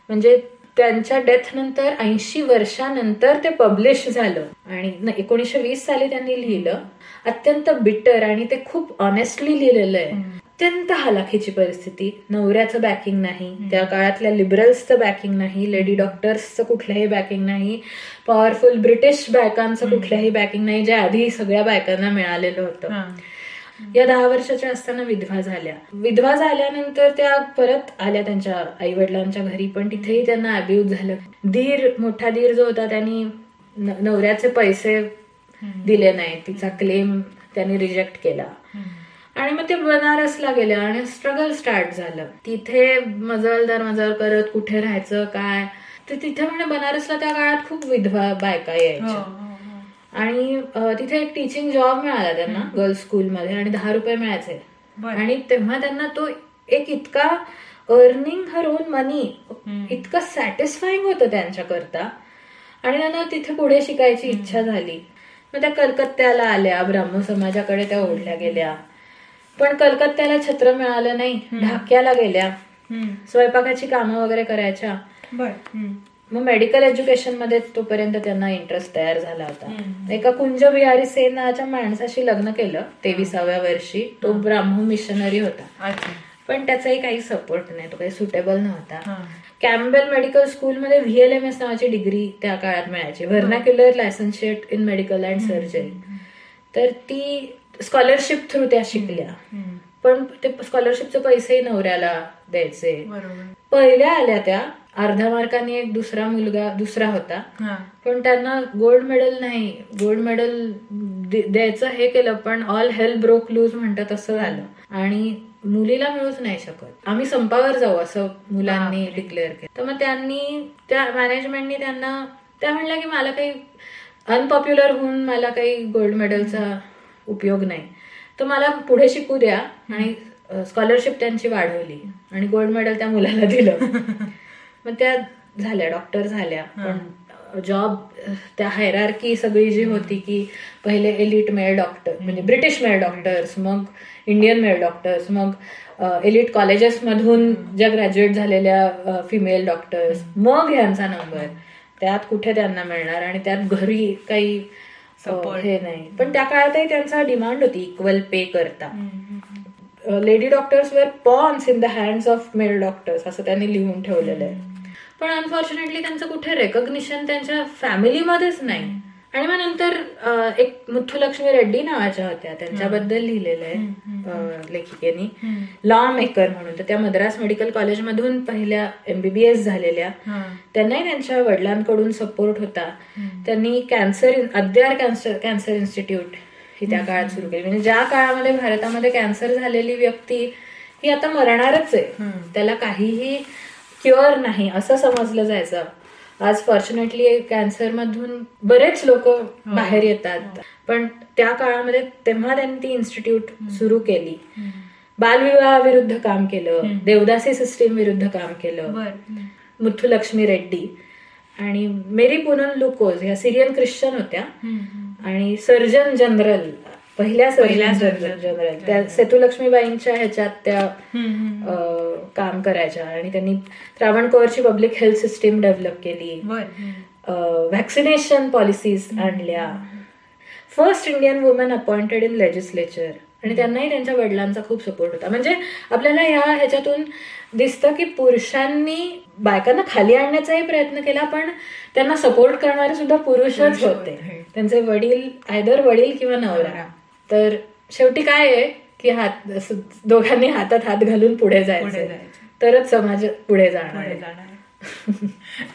म्हणजे त्यांच्या डेथ नंतर 80 वर्षानंतर ते पब्लिश झालं. आणि 1920 साली त्यांनी लिहिलं. अत्यंत बिटर आणि ते खूप ऑनेस्टली लिहिलेलं आहे. अत्यंत हलाखीची परिस्थिती, नवऱ्याचं बॅकिंग नाही, त्या काळातल्या लिबरल्सचं बॅकिंग नाही, लेडी डॉक्टर्सचं कुठलंही बॅकिंग नाही, पॉवरफुल ब्रिटिश बायकांचं कुठलंही बॅकिंग नाही, जे आधी सगळ्या बायकांना मिळालेलं होतं. या 10 वर्षाच्या असताना विधवा झाल्यानंतर त्या परत आल्या त्यांच्या आई वडिलांच्या घरी. पण तिथेही त्यांना अब्यूज झालं. मोठा दीर जो होता त्यांनी नवऱ्याचे पैसे दिले नाही, तिचा क्लेम त्यांनी रिजेक्ट केला. आणि मग ते बनारसला गेले आणि स्ट्रगल स्टार्ट झालं. तिथे मजल करत कुठे राहायचं काय. तर तिथे म्हणजे बनारसला त्या काळात खूप विधवा बायका यायच्या. आणि तिथे एक टीचिंग जॉब मिळाला त्यांना गर्ल्स स्कूलमध्ये आणि 10 रुपये मिळायचे. आणि तेव्हा त्यांना तो एक इतका अर्निंग हर ओन मनी इतकं सॅटिस्फाईंग होतं त्यांच्याकरता. आणि त्यांना तिथे पुढे शिकायची इच्छा झाली. मग त्या कलकत्त्याला आल्या, ब्राह्मो समाजाकडे त्या ओढल्या गेल्या. पण कलकत्त्याला छत्र मिळालं नाही, ढाक्याला गेल्या, स्वयंपाकाची कामं वगैरे करायच्या. मग मेडिकल एज्युकेशन मध्ये तोपर्यंत त्यांना इंटरेस्ट तयार झाला होता. एका कुंज बिहारी सेन नावाच्या माणसाशी लग्न केलं 23व्या वर्षी. तो ब्राह्मो मिशनरी होता. पण त्याचाही काही सपोर्ट नाही, तो काही सुटेबल नव्हता. कॅम्बेल मेडिकल स्कूलमध्ये VLMS नावाची डिग्री त्या काळात मिळायची, vernacular licentiate in medical and surgery. तर ती स्कॉलरशिप थ्रू त्या शिकल्या. पण ते स्कॉलरशिपचे पैसेही नवऱ्याला द्यायचे. पहिल्या आल्या त्या अर्ध्या मार्कांनी. एक दुसरा होता, पण त्यांना गोल्ड मेडल नाही. गोल्ड मेडल द्यायचं हे केलं पण ऑल हेल ब्रोक लूज म्हणतात तसं झालं. आणि मुलीला मिळूच नाही शकत, आम्ही संपावर जाऊ असं मुलांनी डिक्लेअर केलं. तर मग त्या मॅनेजमेंटनी त्या म्हणल्या की मला काही अनपॉप्युलर होऊन मला काही गोल्ड मेडलचा उपयोग नाही, तर मला पुढे शिकू द्या. आणि स्कॉलरशिप त्यांची वाढवली आणि गोल्ड मेडल त्या मुलाला दिलं. मग त्या झाल्या डॉक्टर झाल्या. पण जॉब त्या हायरार्की सगळी जी होती की पहिले एलिट मेल डॉक्टर म्हणजे ब्रिटिश मेल डॉक्टर्स, मग इंडियन मेल डॉक्टर्स, मग एलिट कॉलेजेस मधून ज्या ग्रॅज्युएट झालेल्या फिमेल डॉक्टर्स, मग ह्यांचा नंबर. त्यात कुठे त्यांना मिळणार. आणि त्यात घरी काही हे नाही. पण त्या काळातही त्यांचा डिमांड होती इक्वल पे करता. Lady doctors were pawns in the hands of male doctors असं त्यांनी लिहून ठेवलेलं आहे. पण अनफॉर्च्युनेटली त्यांचं कुठे रेकॉग्निशन त्यांच्या फॅमिलीमध्येच नाही. आणि मग नंतर एक मुथुलक्ष्मी रेड्डी नावाच्या होत्या, त्यांच्याबद्दल लिहिलेलं आहे लेखिकेनी, लॉ मेकर म्हणून. तर त्या मद्रास मेडिकल कॉलेजमधून पहिल्या MBBS झालेल्या. त्यांनाही त्यांच्या वडिलांकडून सपोर्ट होता. त्यांनी अद्यार कॅन्सर इन्स्टिट्यूट ही त्या काळात सुरू केली. म्हणजे ज्या काळामध्ये भारतामध्ये कॅन्सर झालेली व्यक्ती ही आता मरणारच आहे, त्याला काहीही क्युअर नाही असं समजलं जायचं. आज फॉर्च्युनेटली कॅन्सर मधून बरेच लोक बाहेर येतात. पण त्या काळामध्ये तेव्हा त्यांनी ती इन्स्टिट्यूट सुरू केली. बालविवाहाविरुद्ध काम केलं, देवदासी सिस्टीम विरुद्ध काम केलं. मुथुलक्ष्मी रेड्डी आणि मेरी पूनम लुकोज ह्या सिरियन ख्रिश्चन होत्या. आणि सर्जन जनरल पहिल्या सर्जन जनरल त्या सेतुलक्ष्मीबाईंच्या ह्याच्यात त्या काम करायच्या आणि त्यांनी त्रावणकोरची पब्लिक हेल्थ सिस्टीम डेव्हलप केली, व्हॅक्सिनेशन पॉलिसीज आणल्या, first Indian woman appointed in legislature, आणि त्यांनाही त्यांच्या वडिलांचा खूप सपोर्ट होता. म्हणजे आपल्याला ह्याच्यातून दिसतं की पुरुषांनी बायकांना खाली आणण्याचाही प्रयत्न केला, पण त्यांना सपोर्ट करणारे सुद्धा पुरुषच होते, त्यांचे वडील, आयदर वडील किंवा नवरा. तर शेवटी काय आहे की दोघांनी हातात हात घालून पुढे जायचं, तरच समाज पुढे जाणार.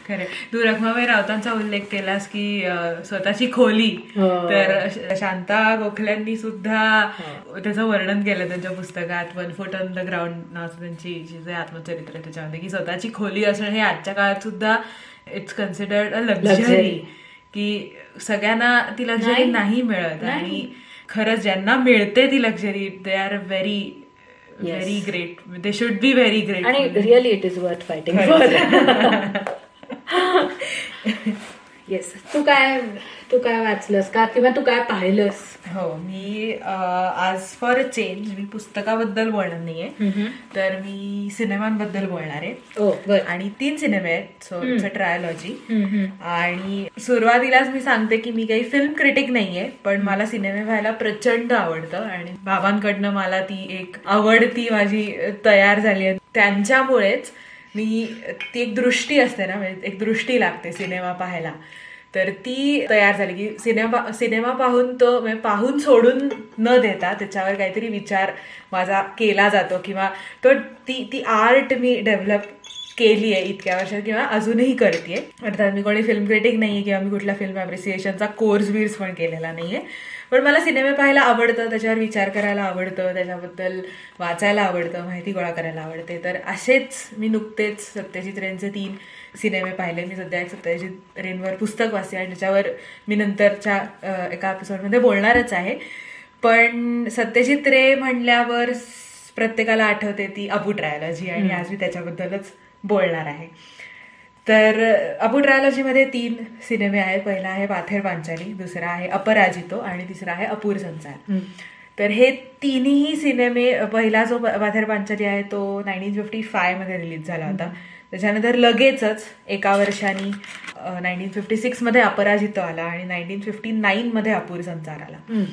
खरं. तू रखमाबाई राऊतांचा उल्लेख केलास की स्वतःची खोली, तर शांता गोखल्यांनी सुद्धा त्याचं वर्णन केलं त्यांच्या पुस्तकात 1 Foot on the Ground नावाचं त्यांची जे आत्मचरित्र आहे त्याच्यामध्ये, की स्वतःची खोली असणं हे आजच्या काळात सुद्धा इट्स कन्सिडर्ड अ लक्झरी, की सगळ्यांना ती लक्झरी नाही मिळत. आणि खरंच ज्यांना मिळते ती luxury, they are very great, they should be very great, आणि really it is worth fighting for. Yes. तू काय वाचलंस का, किंवा तू काय पाहिलंस? हो, मी आज फॉर अ चेंज मी पुस्तकाबद्दल बोलणार नाहीये, तर मी सिनेमांबद्दल बोलणार आहे. आणि 3 सिनेमे आहेत, सो इट्स अ ट्रायोलॉजी. आणि सुरुवातीलाच मी सांगते की मी काही फिल्म क्रिटिक नाहीये, पण मला सिनेमे पाहायला प्रचंड आवडतं आणि बाबांकडनं मला ती एक आवडती माझी तयार झाली आहे. त्यांच्यामुळेच ती एक दृष्टी असते ना, म्हणजे एक दृष्टी लागते सिनेमा पाहायला, तर ती तयार झाली की सिनेमा पाहून तो पाहून सोडून न देता त्याच्यावर काहीतरी विचार माझा केला जातो, किंवा तो ती आर्ट मी डेव्हलप केली आहे इतक्या वर्षात, किंवा अजूनही करतेय. अर्थात मी कोणी फिल्म क्रिटिक नाहीये किंवा मी कुठला फिल्म ॲप्रिसिएशनचा कोर्स पण केलेला नाहीये, पण मला सिनेमे पाहायला आवडतं, त्याच्यावर विचार करायला आवडतं, त्याच्याबद्दल वाचायला आवडतं, माहिती गोळा करायला आवडते. तर असेच मी नुकतेच सत्यजित रेंचे 3 सिनेमे पाहिले. मी सध्या एक सत्यजित रेंवर पुस्तक वाचते आणि त्याच्यावर मी नंतरच्या एका एपिसोडमध्ये बोलणारच आहे. पण सत्यजित रे म्हणल्यावर प्रत्येकाला आठवते ती अबू ट्रायोलॉजी, आणि आज मी त्याच्याबद्दलच बोलणार आहे. तर अबू ट्रायोलॉजीमध्ये 3 सिनेमे आहेत. पहिला आहे पाथेर पांचाली, दुसरा आहे अपराजितो, आणि तिसरा आहे अपूर संसार. तर हे तिन्ही सिनेमे, पहिला जो पाथेर पांचाली आहे तो 1955 मध्ये रिलीज झाला होता. त्याच्यानंतर लगेचच एका वर्षांनी 1956 मध्ये अपराजितो आला आणि 1959 मध्ये अपूर संसार आला.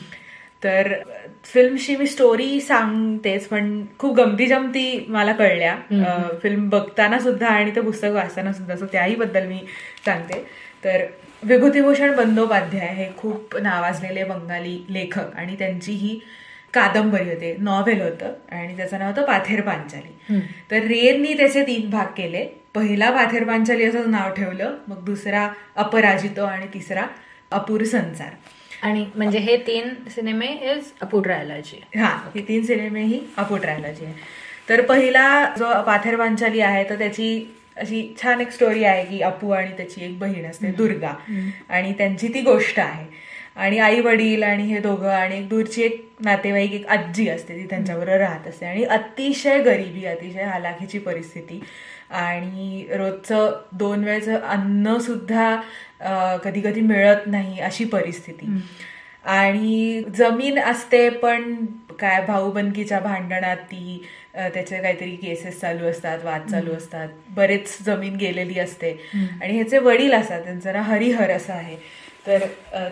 तर फिल्मची मी स्टोरी सांगतेच, पण खूप गमती जमती मला कळल्या फिल्म बघताना सुद्धा आणि ते पुस्तक वाचताना सुद्धा, सो त्याही बद्दल मी सांगते. तर विभूतिभूषण बंदोपाध्याय हे खूप नावाजलेले बंगाली लेखक, आणि त्यांची ही कादंबरी होते, नॉव्हेल होतं, आणि त्याचं नाव होतं पाथेर पांचाली. तर रेननी त्याचे 3 भाग केले. पहिला पाथेर पांचाली असं नाव ठेवलं, मग दुसरा अपराजितो, आणि तिसरा अपूर संसार. आणि म्हणजे हे 3 सिनेमे इज अपू ट्रायोलॉजी. हे 3 सिनेमे ही अपू ट्रायोलॉजी आहे. तर पहिला जो पाथेर पांचाली आहे, तर त्याची अशी छान एक स्टोरी आहे की अपू आणि त्याची एक बहीण असते दुर्गा, आणि त्यांची ती गोष्ट आहे. आणि आई वडील आणि हे दोघं, आणि एक दूरची एक नातेवाईक, एक आजी असते, ती त्यांच्याबरोबर राहत असते. आणि अतिशय गरिबी, अतिशय हालाखीची परिस्थिती, आणि रोजचं 2 वेळचं अन्न सुद्धा कधी कधी मिळत नाही अशी परिस्थिती. आणि जमीन असते, पण काय भाऊबंदकीच्या भांडणात ती त्याचे काहीतरी केसेस चालू असतात, वाद चालू असतात, बरेच जमीन गेलेली असते. आणि ह्याचे वडील असतात, त्यांचं ना हरिहर असं आहे, तर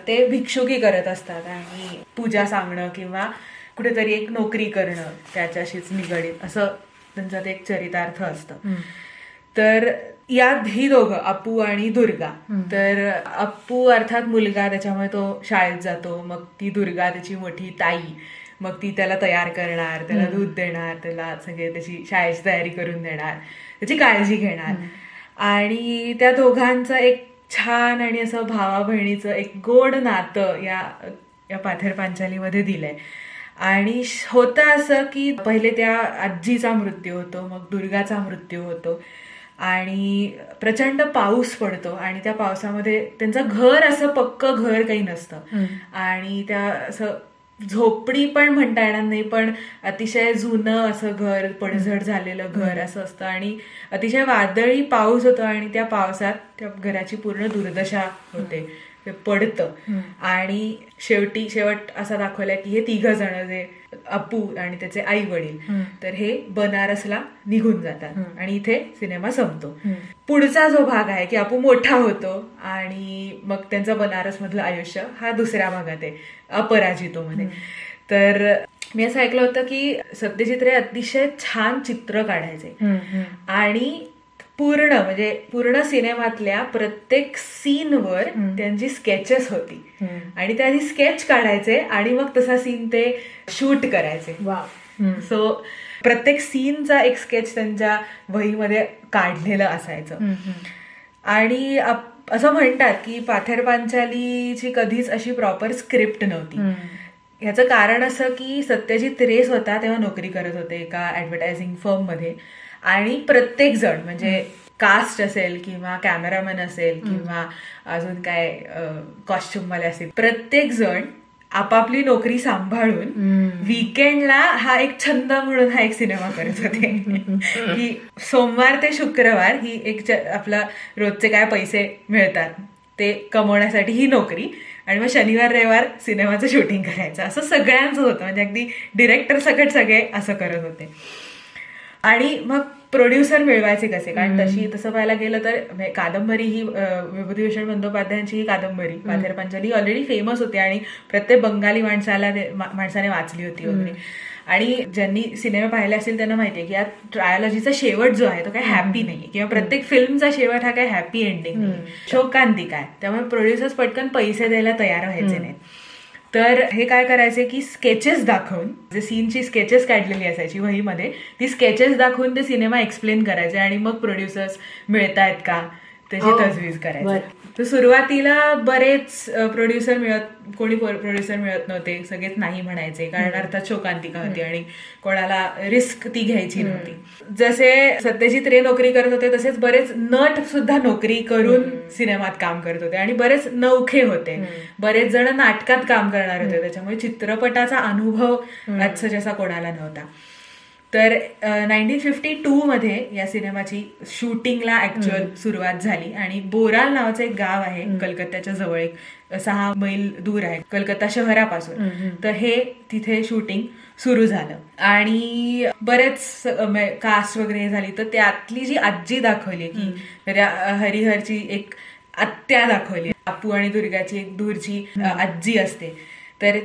ते भिक्षुकी करत असतात आणि पूजा सांगणं किंवा कुठेतरी एक नोकरी करणं त्याच्याशीच निगडीत असं त्यांचं ते एक चरितार्थ असतं. तर यात ही दोघं, अपू आणि दुर्गा, तर अपू अर्थात मुलगा, त्याच्यामुळे तो शाळेत जातो. मग ती दुर्गा त्याची मोठी ताई, मग ती त्याला तयार करणार, त्याला दूध देणार, त्याला सगळे त्याची शाळेची तयारी करून देणार, त्याची काळजी घेणार. आणि त्या दोघांचं एक छान आणि असं भावा बहिणीचं एक गोड नातं या पाथेर पांचालीमध्ये दिलंय. आणि होतं असं की पहिले त्या आजीचा मृत्यू होतो, मग दुर्गाचा मृत्यू होतो, आणि प्रचंड पाऊस पडतो, आणि त्या पावसामध्ये त्यांचं घर असं पक्क घर काही नसतं, आणि त्या असं झोपडी पण म्हणता येणार नाही, पण अतिशय जुनं असं घर, पडझड झालेलं घर असं असतं. आणि अतिशय वादळी पाऊस होतो, आणि त्या पावसात त्या घराची पूर्ण दुर्दशा होते. पडतं आणि शेवट असा दाखवलाय की हे 3 जण जे अपू आणि त्याचे आई वडील तर हे बनारसला निघून जातात आणि इथे सिनेमा संपतो. पुढचा जो भाग आहे की अपू मोठा होतो आणि मग त्यांचं बनारस मधलं आयुष्य हा दुसऱ्या भागात आहे अपराजितो मध्ये. तर मी असं ऐकलं होतं की सत्यजित रे अतिशय छान चित्र काढायचे आणि पूर्ण सिनेमातल्या प्रत्येक सीनवर त्यांची स्केचेस होती आणि ते आधी स्केच काढायचे आणि मग तसा सीन ते शूट करायचे. सो प्रत्येक सीनचा एक स्केच त्यांच्या वहीमध्ये काढलेलं असायचं. आणि असं म्हणतात की पाथेर पांचालीची कधीच अशी प्रॉपर स्क्रिप्ट नव्हती. ह्याचं कारण असं की सत्यजित रे स्वतः तेव्हा नोकरी करत होते एका ऍडव्हर्टायझिंग फर्म मध्ये आणि प्रत्येक जण म्हणजे कास्ट असेल किंवा कॅमेरामॅन असेल किंवा अजून काय कॉस्ट्युमवाले असेल, प्रत्येक जण आपापली नोकरी सांभाळून वीकेंडला हा एक छंद म्हणून हा एक सिनेमा करत होते की सोमवार ते शुक्रवार ही एक आपला रोजचे काय पैसे मिळतात ते कमवण्यासाठी ही नोकरी आणि मग शनिवार रविवार सिनेमाचं शूटिंग करायचं असं सगळ्यांचं होतं. म्हणजे अगदी डिरेक्टर सकट सगळे असं करत होते. आणि मग प्रोड्युसर मिळवायचे कसे, कारण तसं पाहायला गेलं तर कादंबरी ही विभूतिभूषण बंदोपाध्यायांची ही कादंबरी पाथेर पांचाली ऑलरेडी फेमस होती आणि प्रत्येक बंगाली माणसाने वाचली होती वगैरे. आणि ज्यांनी सिनेमा पाहिले असेल त्यांना माहितीये की या ट्रायोलॉजीचा शेवट जो आहे तो काही हॅपी नाहीये किंवा प्रत्येक फिल्मचा शेवट हा काही हॅपी एंडिंग नाही, शोकांतिक आहे. त्यामुळे प्रोड्युसर्स पटकन पैसे द्यायला तयार व्हायचे नाहीत. तर हे काय करायचे की स्केचेस दाखवून, जे सीनची स्केचेस काढलेली असायची वहीमध्ये, ती स्केचेस दाखवून ते सिनेमा एक्सप्लेन करायचे आणि मग प्रोड्युसर्स मिळतायत का त्याची तजवीज करायची. तर सुरुवातीला बरेच कोणी प्रोड्युसर मिळत नव्हते, सगळेच नाही म्हणायचे कारण अर्थात शोकांतिका होती आणि कोणाला रिस्क ती घ्यायची नव्हती. जसे सत्यजित रे नोकरी करत होते तसेच बरेच नट सुद्धा नोकरी करून सिनेमात काम करत होते आणि बरेच नवखे होते, बरेच जण नाटकात काम करणार होते. त्याच्यामुळे चित्रपटाचा अनुभव आजचा जसा कोणाला नव्हता. तर 1952 मध्ये या सिनेमाची शूटिंगला ऍक्च्युअल सुरुवात झाली आणि बोराल नावाचं एक गाव आहे कलकत्त्याच्या जवळ, एक 6 मैल दूर आहे कलकत्ता शहरापासून. तर हे तिथे शूटिंग सुरू झालं आणि बरेच कास्ट वगैरे झाली. तर त्यातली जी आजी दाखवली की हरिहरची एक आत्या दाखवली, अपू आणि दुर्गाची एक दूरची आजी असते. तर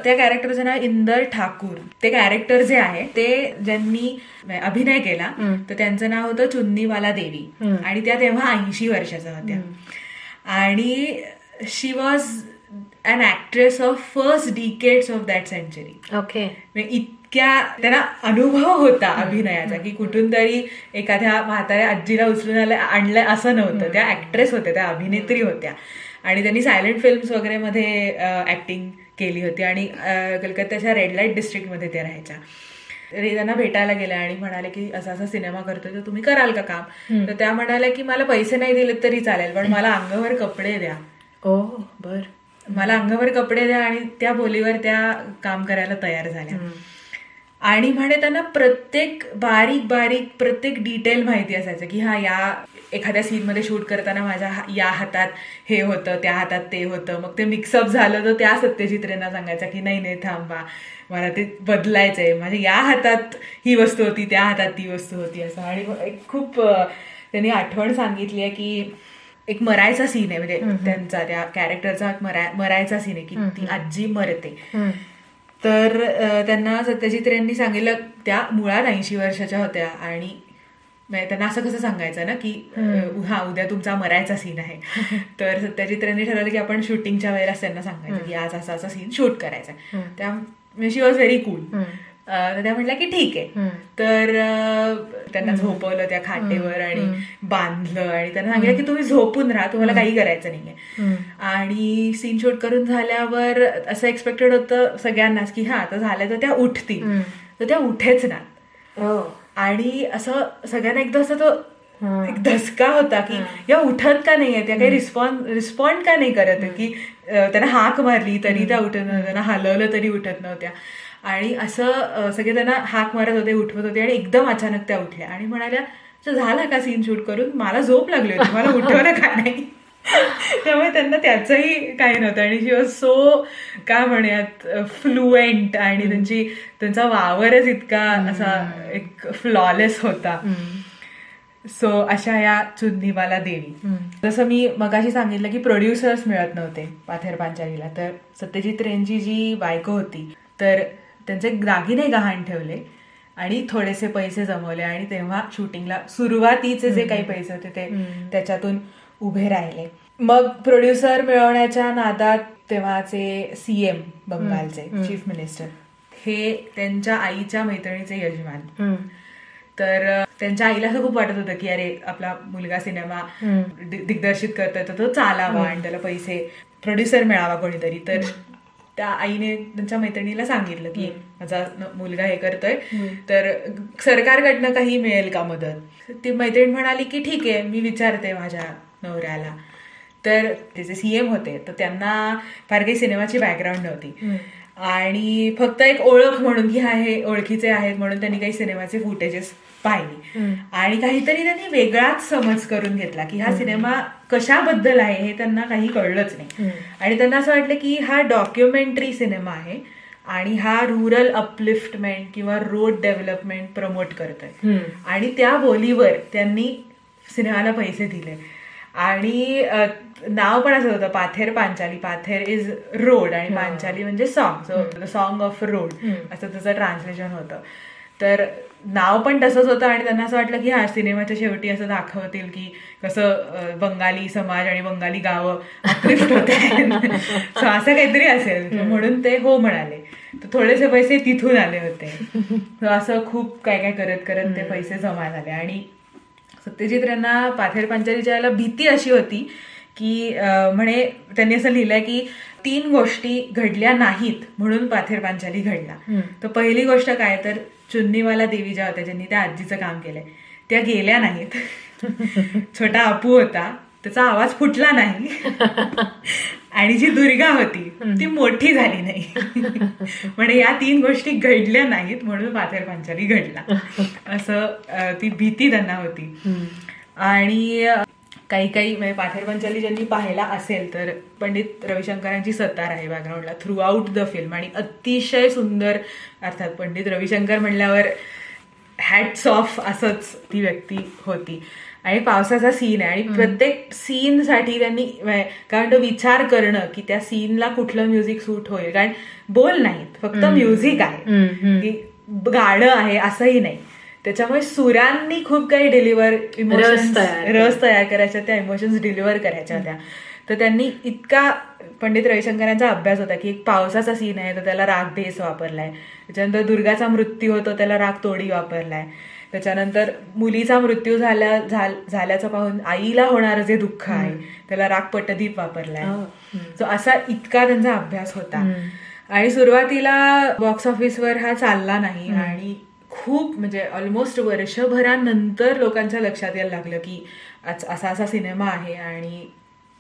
त्या कॅरेक्टरचं नाव इंदर ठाकूर. ते कॅरेक्टर जे आहे ते ज्यांनी अभिनय केला तर त्यांचं नाव होतं चुन्नीवाला देवी आणि त्या तेव्हा 80 वर्षाच्या होत्या आणि she was an actress of first decades of that century. Okay. इतक्या त्यांना अनुभव होता अभिनयाचा की कुठून तरी एखाद्या म्हाताऱ्या आजीला उचलून आणलंय असं नव्हतं. त्या ऍक्ट्रेस होत्या, त्या अभिनेत्री होत्या आणि त्यांनी सायलेंट फिल्म्स वगैरे मध्ये ऍक्टिंग केली होती आणि कलकत्त्याच्या रेड लाईट डिस्ट्रिक्टमध्ये ते राहायच्या. त्यांना भेटायला गेल्या आणि म्हणाले की असा असा सिनेमा करतोय तर तुम्ही कराल का काम. तर त्या म्हणाल्या की मला पैसे नाही दिले तरी चालेल पण मला अंगावर कपडे द्या. मला अंगावर कपडे द्या. आणि त्या बोलीवर त्या काम करायला तयार झाल्या आणि म्हणे त्यांना प्रत्येक बारीक प्रत्येक डिटेल माहिती असायचं की या एखाद्या सीन मध्ये शूट करताना माझ्या या हातात हे होतं, त्या हातात ते होतं. मग ते मिक्सअप झालं तर त्या सत्यजित रेंना सांगायचं की नाही थांबा मला ते बदलायचंय, माझ्या या हातात ही वस्तू होती, त्या हातात ती वस्तू होती असं. आणि एक खूप त्यांनी आठवण सांगितली आहे की एक मरायचा सीन आहे, म्हणजे त्यांचा त्या कॅरेक्टरचा मरायचा सीन आहे की ती आजी मरते. तर त्यांना सत्यजित रेंनी सांगितलं, त्या मुळात 80 वर्षाच्या होत्या आणि त्यांना असं कसं सांगायचं ना की उद्या तुमचा मरायचा सीन आहे. तर सत्यजित रेंनी ठरवलं की आपण शूटिंगच्या वेळेला त्यांना सांगायचं की आज असा सीन शूट करायचा. त्या शी वॉज व्हेरी कूल. तर त्या म्हटल्या की ठीक आहे. तर त्यांना झोपवलं त्या खाटेवर आणि बांधलं आणि त्यांना सांगितलं की तुम्ही झोपून राहा, तुम्हाला काही करायचं नाहीये. आणि सीन शूट करून झाल्यावर असं एक्सपेक्टेड होतं सगळ्यांनाच की आता झालं तर त्या उठतील, तर त्या उठेच ना. आणि असं सगळ्यांना एकदा असं तो एक धसका होता की या उठत का नाहीये, त्या काही रिस्पॉन्ड का नाही करत की त्यांना हाक मारली तरी त्या उठत नव्हत्या, त्यांना हलवलं तरी उठत नव्हत्या. आणि असं सगळे त्यांना हाक मारत होते, उठवत होते आणि एकदम अचानक त्या उठल्या आणि म्हणाल्या झाला का सीन शूट करून, मला झोप लागली होती, मला उठवलं का नाही. त्यामुळे त्यांना त्याचंही काही नव्हतं आणि शी वॉज सो काय म्हणूयात फ्लुएंट आणि त्यांचा वावरच इतका असा एक फ्लॉलेस होता. सो अशा या चुन्नीवाला देवी. जसं मी मगाशी सांगितलं की प्रोड्युसर्स मिळत नव्हते पाथेर पांचालीला, तर सत्यजित रेंची जी बायको होती तर त्यांचे दागिने गहाण ठेवले आणि थोडेसे पैसे जमवले आणि तेव्हा शूटिंगला सुरुवातीचे जे काही पैसे होते ते त्याच्यातून उभे राहिले. मग प्रोड्युसर मिळवण्याच्या नादात तेव्हाचे सीएम बंगालचे चीफ मिनिस्टर हे त्यांच्या आईच्या मैत्रिणीचे यजमान. तर त्यांच्या आईला असं खूप वाटत होतं की अरे आपला मुलगा सिनेमा दिग्दर्शित करतोय तर तो चालावा आणि त्याला पैसे प्रोड्युसर मिळावा कोणीतरी. तर त्या आईने त्यांच्या मैत्रिणीला सांगितलं की माझा मुलगा हे करतोय तर सरकारकडनं काही मिळेल का मदत. ती मैत्रीण म्हणाली की ठीक आहे मी विचारते माझ्या नवऱ्याला. तर त्याचे सीएम होते तर त्यांना फार काही सिनेमाची बॅकग्राऊंड नव्हती आणि फक्त एक ओळख म्हणून की हे ओळखीचे आहेत म्हणून त्यांनी काही सिनेमाचे फुटेजेस पाहिली आणि काहीतरी त्यांनी वेगळाच समज करून घेतला की हा सिनेमा कशाबद्दल आहे हे त्यांना काही कळलंच नाही. आणि त्यांना असं वाटलं की हा डॉक्युमेंटरी सिनेमा आहे आणि हा रुरल अपलिफ्टमेंट किंवा रोड डेव्हलपमेंट प्रमोट करतोय आणि त्या बोलीवर त्यांनी सिनेमाला पैसे दिले. आणि नाव पण असं होतं पाथेर पांचाली. पाथेर इज रोड आणि पांचाली म्हणजे song, so the song of road असं त्याचं ट्रान्सलेशन होतं. तर नाव पण तसंच होतं आणि त्यांना असं वाटलं की हा सिनेमाच्या शेवटी असं दाखवतील की कसं बंगाली समाज आणि बंगाली गावं अपलिफ्ट होत आहेत सो असं काहीतरी असेल म्हणून ते हो म्हणाले. तर थोडेसे पैसे तिथून आले होते. असं खूप काय काय करत करत ते पैसे जमा झाले आणि सत्यजित यांना पाथेर पांचालीच्या याला भीती अशी होती की म्हणे त्यांनी असं लिहिलंय की 3 गोष्टी घडल्या नाहीत म्हणून पाथेर पांचाली घडला. तर पहिली गोष्ट काय तर चुन्नीवाला देवी ज्या होत्या ज्यांनी त्या आजीचं काम केलंय त्या गेल्या नाहीत. छोटा अपू होता त्याचा आवाज फुटला नाही आणि जी दुर्गा होती ती मोठी झाली नाही. म्हणजे या 3 गोष्टी घडल्या नाहीत म्हणून पाथेर पांचाली घडला असं ती भीती त्यांना होती. आणि काही काही म्हणजे पाथेर पांचाली ज्यांनी पाहायला असेल तर पंडित रविशंकरांची सतार आहे बॅकग्राऊंडला थ्रू आउट द फिल्म आणि अतिशय सुंदर. अर्थात पंडित रविशंकर म्हणल्यावर हॅट्स ऑफ असंच ती व्यक्ती होती. आणि पावसाचा सीन आहे आणि प्रत्येक सीनसाठी त्यांनी काय म्हणतो विचार करणं की त्या सीनला कुठलं म्युझिक सूट होईल. कारण बोल नाहीत फक्त म्युझिक आहे, गाणं आहे असंही नाही. त्याच्यामुळे सुरांनी खूप काही डिलिव्हर इमोशन्स रस तयार करायच्या, त्या इमोशन्स डिलिव्हर करायच्या होत्या. तर त्यांनी इतका पंडित रविशंकरांचा अभ्यास होता की एक पावसाचा सीन आहे तर त्याला राग देस वापरलाय. त्याच्यानंतर दुर्गाचा मृत्यू होतो त्याला राग तोडी वापरलाय. त्याच्यानंतर मुलीचा मृत्यू झाल्याचं पाहून आईला होणारं जे दुःख आहे त्याला राग पटदीप वापरलाय. सो असा इतका त्यांचा अभ्यास होता. आणि सुरुवातीला बॉक्स ऑफिसवर हा चालला नाही आणि खूप म्हणजे ऑलमोस्ट वर्षभरानंतर लोकांच्या लक्षात यायला लागलं की असा सिनेमा आहे आणि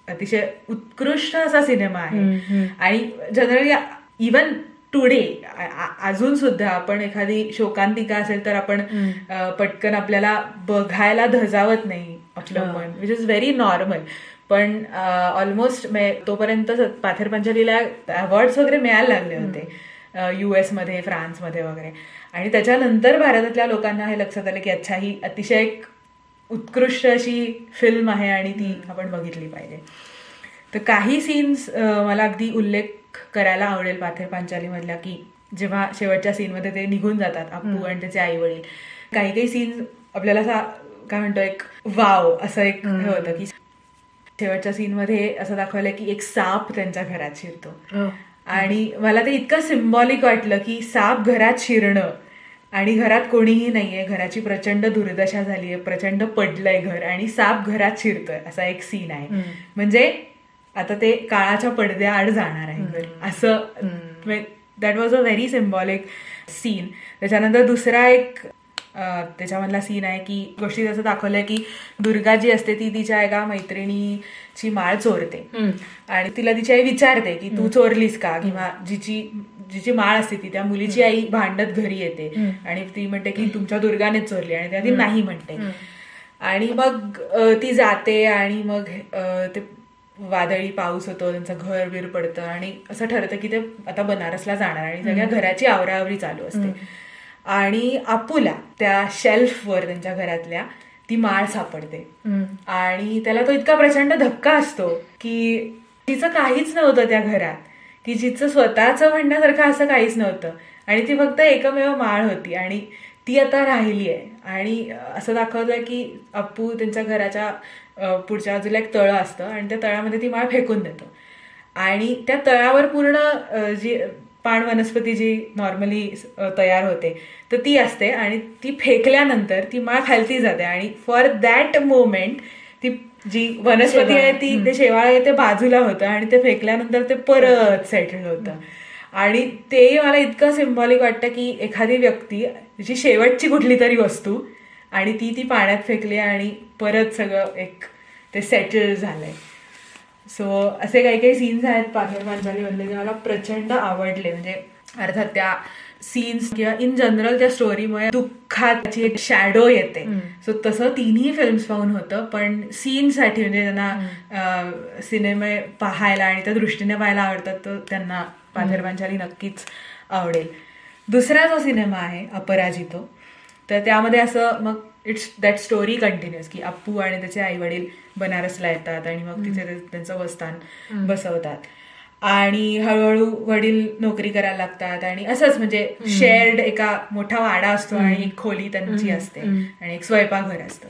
अतिशय उत्कृष्ट असा सिनेमा आहे. आणि जनरली इवन टुडे अजून सुद्धा आपण एखादी शोकांतिका असेल तर आपण पटकन आपल्याला बघायला धजावत नाही आपलं मन, विच इज व्हेरी नॉर्मल. पण ऑलमोस्ट तोपर्यंत पाथेर पांचालीला अवॉर्ड्स वगैरे मिळायला लागले होते US मध्ये, फ्रान्समध्ये वगैरे. आणि त्याच्यानंतर भारतातल्या लोकांना हे लक्षात आलं की अच्छा ही अतिशय एक उत्कृष्ट अशी फिल्म आहे आणि ती आपण बघितली पाहिजे. तर काही सीन्स मला अगदी उल्लेख करायला आवडेल पाथेर पांचाली मधल्या की जेव्हा शेवटच्या सीनमध्ये ते निघून जातात अप्पू आणि त्याचे आई वडील. काही काही सीन्स आपल्याला असा काय म्हणतो एक वाव असं एक हे होतं की शेवटच्या सीनमध्ये असं दाखवलंय की एक साप त्यांच्या घरात शिरतो आणि मला ते इतकं सिम्बॉलिक वाटलं की साप घरात शिरणं आणि घरात कोणीही नाहीये, घराची प्रचंड दुर्दशा झालीये, प्रचंड पडलंय घर आणि साप घरात शिरतोय असा एक सीन आहे. म्हणजे आता ते काळाच्या पडद्याआड जाणार आहे असं. That was a very symbolic scene. त्याच्यानंतर दुसरा एक त्याच्यामधला सीन आहे की गोष्टीत असं दाखवलंय की दुर्गा जी असते ती तिच्या एका मैत्रिणीची माळ चोरते आणि तिला तिची आई विचारते की तू चोरलीस का, किंवा जिची माळ असते ती त्या मुलीची आई भांडत घरी येते आणि ती म्हणते की तुमच्या दुर्गानेच चोरली आणि त्या ती नाही म्हणते. आणि मग ती जाते आणि मग ते वादळी पाऊस होतो, त्यांचं घर बीर पडतं आणि असं ठरतं की ते आता बनारसला जाणार आणि सगळ्या घराची आवराआवरी चालू असते. आणि अपूला त्या शेल्फवर त्यांच्या घरातल्या ती माळ सापडते आणि त्याला तो इतका प्रचंड धक्का असतो की तिचं काहीच नव्हतं त्या घरात, की जिचं स्वतःचं म्हणण्यासारखं असं काहीच नव्हतं आणि ती फक्त एकमेव माळ होती आणि ती आता राहिली आहे. आणि असं दाखवतंय की अप्पू त्यांच्या घराच्या पुढच्या बाजूला एक तळं असतं आणि त्या तळ्यामध्ये ती माळ फेकून देतो आणि त्या तळ्यावर पूर्ण जी पाण वनस्पती जी नॉर्मली तयार होते तर ती असते आणि ती फेकल्यानंतर ती माळ खालती जाते आणि फॉर दॅट मोमेंट ती जी वनस्पती आहे ती ते शेवाळ आहे ते बाजूला होतं आणि ते फेकल्यानंतर ते परत सेटल होतं. आणि तेही मला इतकं सिम्बॉलिक वाटतं की एखादी व्यक्ती जी शेवटची कुठली तरी वस्तू आणि ती पाण्यात फेकली आणि परत सगळं एक ते सेटल झालंय. सो असे काही काही सीन्स आहेत पाथेर पांचाली मधले जे मला प्रचंड आवडले. म्हणजे अर्थात त्या सीन्स किंवा इन जनरल त्या स्टोरीमुळे दुःखाची एक शॅडो येते. सो तसं तिन्ही फिल्म्स पाहून होतं, पण सीनसाठी म्हणजे त्यांना सिनेमे पाहायला आणि त्या दृष्टीने पाहायला आवडतात तर त्यांना पाथेर पांचाली नक्कीच आवडेल. दुसरा जो सिनेमा आहे अपराजितो, तर त्यामध्ये असं मग इट्स दॅट स्टोरी कंटिन्युअस की अप्पू आणि त्याचे आई वडील बनारसला येतात आणि मग तिथे त्यांचं वस्तान बसवतात आणि हळूहळू वडील नोकरी करायला लागतात आणि असंच म्हणजे शेअर्ड एका मोठा वाडा असतो आणि एक खोली त्यांची असते आणि एक स्वयंपाकघर असतं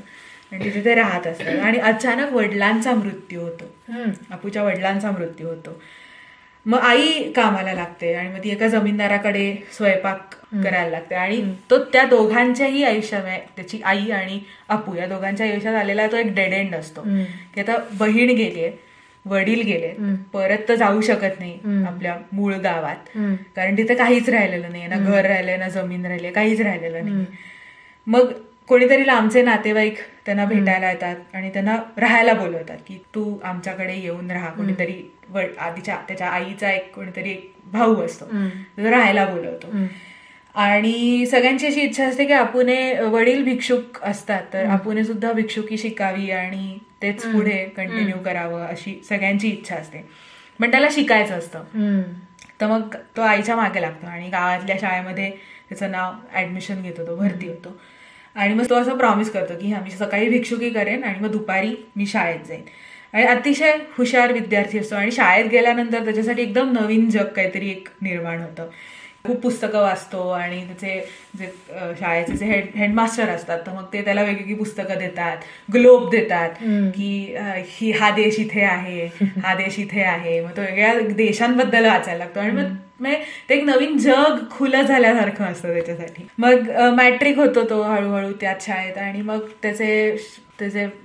आणि तिथे ते राहत असतात आणि अचानक वडिलांचा मृत्यू होतो, अप्पूच्या वडिलांचा मृत्यू होतो. मग आई कामाला लागते आणि मग ती एका जमीनदाराकडे स्वयंपाक करायला लागते आणि तो त्या दोघांच्याही आयुष्यात त्याची आई आणि अप्पू या दोघांच्या आयुष्यात आलेला तो एक डेड एंड असतो की आता बहीण गेलीये, वडील गेले, परत तर जाऊ शकत नाही आपल्या मूळ गावात कारण तिथे काहीच राहिलेलं नाही, ना घर राहिलंय ना जमीन राहिली, काहीच राहिलेलं नाही. मग कोणीतरी लांबचे नातेवाईक त्यांना भेटायला येतात आणि त्यांना राहायला बोलवतात की तू आमच्याकडे येऊन राहा. कोणीतरी आधीच्या त्याच्या आईचा एक कोणीतरी एक भाऊ असतो तो राहायला बोलवतो आणि सगळ्यांची अशी इच्छा असते की अपूने वडील भिक्षुक असतात तर अपूने सुद्धा भिक्षुकी शिकावी आणि तेच पुढे कंटिन्यू करावं अशी सगळ्यांची इच्छा असते. पण त्याला शिकायचं असतं तर मग तो आईच्या मागे लागतो आणि गावातल्या शाळेमध्ये त्याचं नाव ऍडमिशन घेतो, तो भरती होतो आणि मग तो असं प्रॉमिस करतो की मी सकाळी भिक्षुकी करेन आणि मग दुपारी मी शाळेत जाईन. आणि अतिशय हुशार विद्यार्थी असतो आणि शाळेत गेल्यानंतर त्याच्यासाठी एकदम नवीन जग काहीतरी एक निर्माण होतं. खूप पुस्तकं वाचतो आणि त्याचे जे शाळेचे जे हेडमास्टर असतात तर मग ते त्याला वेगवेगळी पुस्तकं देतात, ग्लोब देतात की हा देश इथे आहे, हा देश इथे आहे. मग तो वेगळ्या देशांबद्दल वाचायला लागतो आणि मग ते एक नवीन जग खुलं झाल्यासारखं असतं त्याच्यासाठी. मग मॅट्रिक होतो तो हळूहळू त्याच शाळेत आणि मग त्याचे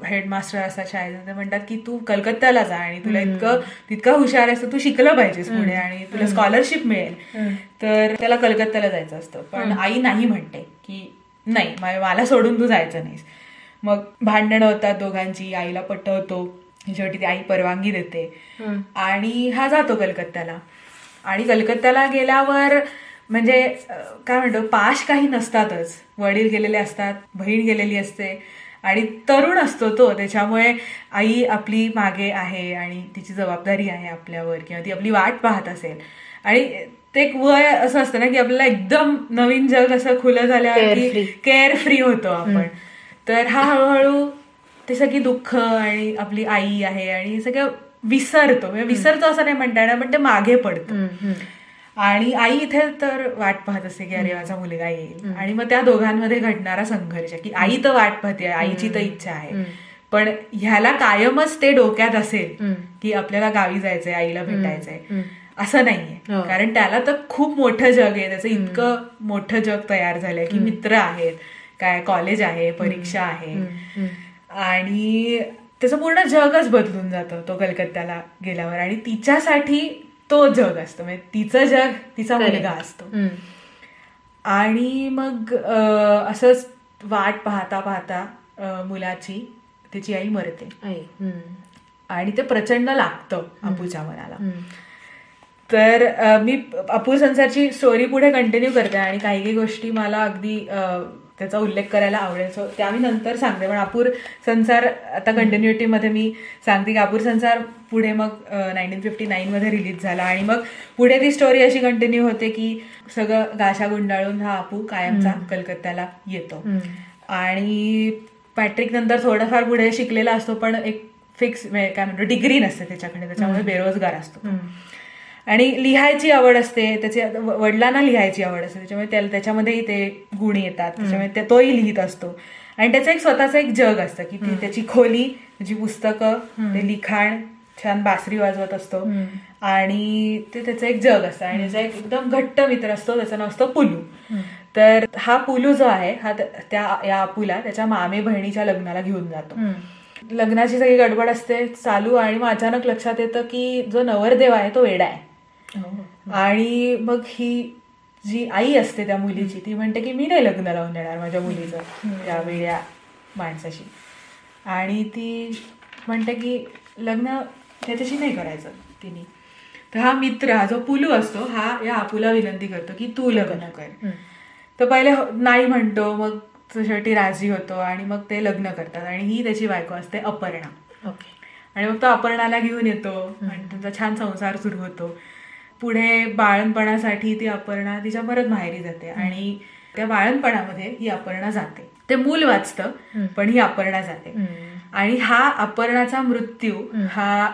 हेडमास्टर असतात शाळेत ते म्हणतात की तू कलकत्त्याला जा आणि तुला तितका हुशार आहेस तर तू शिकलं पाहिजेस पुढे आणि तुला स्कॉलरशिप मिळेल. तर त्याला कलकत्त्याला जायचं असतं पण आई नाही म्हणते की नाही मला सोडून तू जायचं नाहीस. मग भांडणं होतात दोघांची, आईला पटवतो, शेवटी ती आई परवानगी देते आणि हा जातो कलकत्त्याला. आणि कलकत्त्याला गेल्यावर म्हणजे काय म्हणतो पाश काही नसतातच, वडील गेलेले असतात, बहीण गेलेली असते आणि तरुण असतो तो, त्याच्यामुळे आई आपली मागे आहे आणि तिची जबाबदारी आहे आपल्यावर किंवा ती आपली वाट पाहत असेल आणि ते एक वय असं असतं ना की आपल्याला एकदम नवीन जग असं खुलं झाल्यावर की केअर फ्री होतो आपण. तर हा हळूहळू ते सगळी दुःख आणि आपली आई आहे आणि सगळं विसरतो असं नाही म्हणता येणार पण ते मागे पडतं. आणि आई इथे तर वाट पाहत असते की अरे माझा मुलगा येईल आणि मग त्या दोघांमध्ये घडणारा संघर्ष की आई तर वाट पाहते, आईची तर इच्छा आहे पण ह्याला कायमच ते डोक्यात असेल की आपल्याला गावी जायचंय, आईला भेटायचंय असं नाहीये. कारण त्याला तर खूप मोठं जग आहे, त्याचं इतकं मोठं जग तयार झालंय की मित्र आहेत, काय कॉलेज आहे, परीक्षा आहे आणि त्याचं पूर्ण जगच बदलून जातं तो कलकत्त्याला गेल्यावर आणि तिच्यासाठी तो जग असतो, म्हणजे तिचं जग तिचा मुलगा असतो. आणि मग असंच वाट पाहता पाहता मुलाची त्याची आई मरते आणि ते प्रचंड लागतं अपूच्या मनाला. तर मी अपूर संसारची स्टोरी पुढे कंटिन्यू करते आणि काही काही गोष्टी मला अगदी त्याचा उल्लेख करायला आवडेल. सो ते आम्ही नंतर सांगते. पण अपूर संसार आता कंटिन्युटीमध्ये मी सांगते की अपूर संसार पुढे मग 1959 मध्ये रिलीज झाला आणि मग पुढे ती स्टोरी अशी कंटिन्यू होते की सगळं गाशा गुंडाळून हा अपू कायमचा कलकत्त्याला येतो. आणि पॅट्रिक नंतर थोडंफार पुढे शिकलेला असतो, पण एक फिक्स काय म्हणतो डिग्री नसते त्याच्याकडे, त्याच्यामुळे बेरोजगार असतो. आणि लिहायची आवड असते, त्याच्या वडिलांना लिहायची आवड असते, त्याच्यामुळे त्याच्यामध्येही ते गुण येतात, त्याच्यामुळे तोही लिहित असतो. आणि त्याचं एक स्वतःचं एक जग असतं की ती त्याची खोली, त्याची पुस्तकं, ते लिखाण, छान बासरी वाजवत असतो आणि ते त्याचं एक जग असतं. आणि त्याचा एक एकदम घट्ट मित्र असतो, त्याचं नाव असतं पुलू. तर हा पुलू जो आहे हा या अपूला त्याच्या मामे बहिणीच्या लग्नाला घेऊन जातो. लग्नाची सगळी गडबड असते चालू आणि मग अचानक लक्षात येतं की जो नवरदेव आहे तो वेडा आहे. आणि मग ही जी आई असते त्या मुलीची ती म्हणते की मी नाही लग्न लावून देणार माझ्या मुलीचं या वेड्या माणसाशी. आणि ती म्हणते की लग्न त्याच्याशी नाही करायचं तिने. तर हा मित्र, हा जो पुलू असतो, हा या अपूला विनंती करतो की तू लग्न कर. तर पहिले नाही म्हणतो, मग शेवटी राजी होतो आणि मग ते लग्न करतात. आणि ही त्याची बायको असते अपर्णा. आणि मग तो अपर्णाला घेऊन येतो आणि त्यांचा छान संसार सुरू होतो. पुढे बाळणपणासाठी ती अपर्णा तिच्या परत माहेरी जाते आणि त्या बाळणपणामध्ये ही अपर्णा जाते. ते मूल वाचतं पण ही अपर्णा जाते. आणि हा अपर्णाचा मृत्यू हा,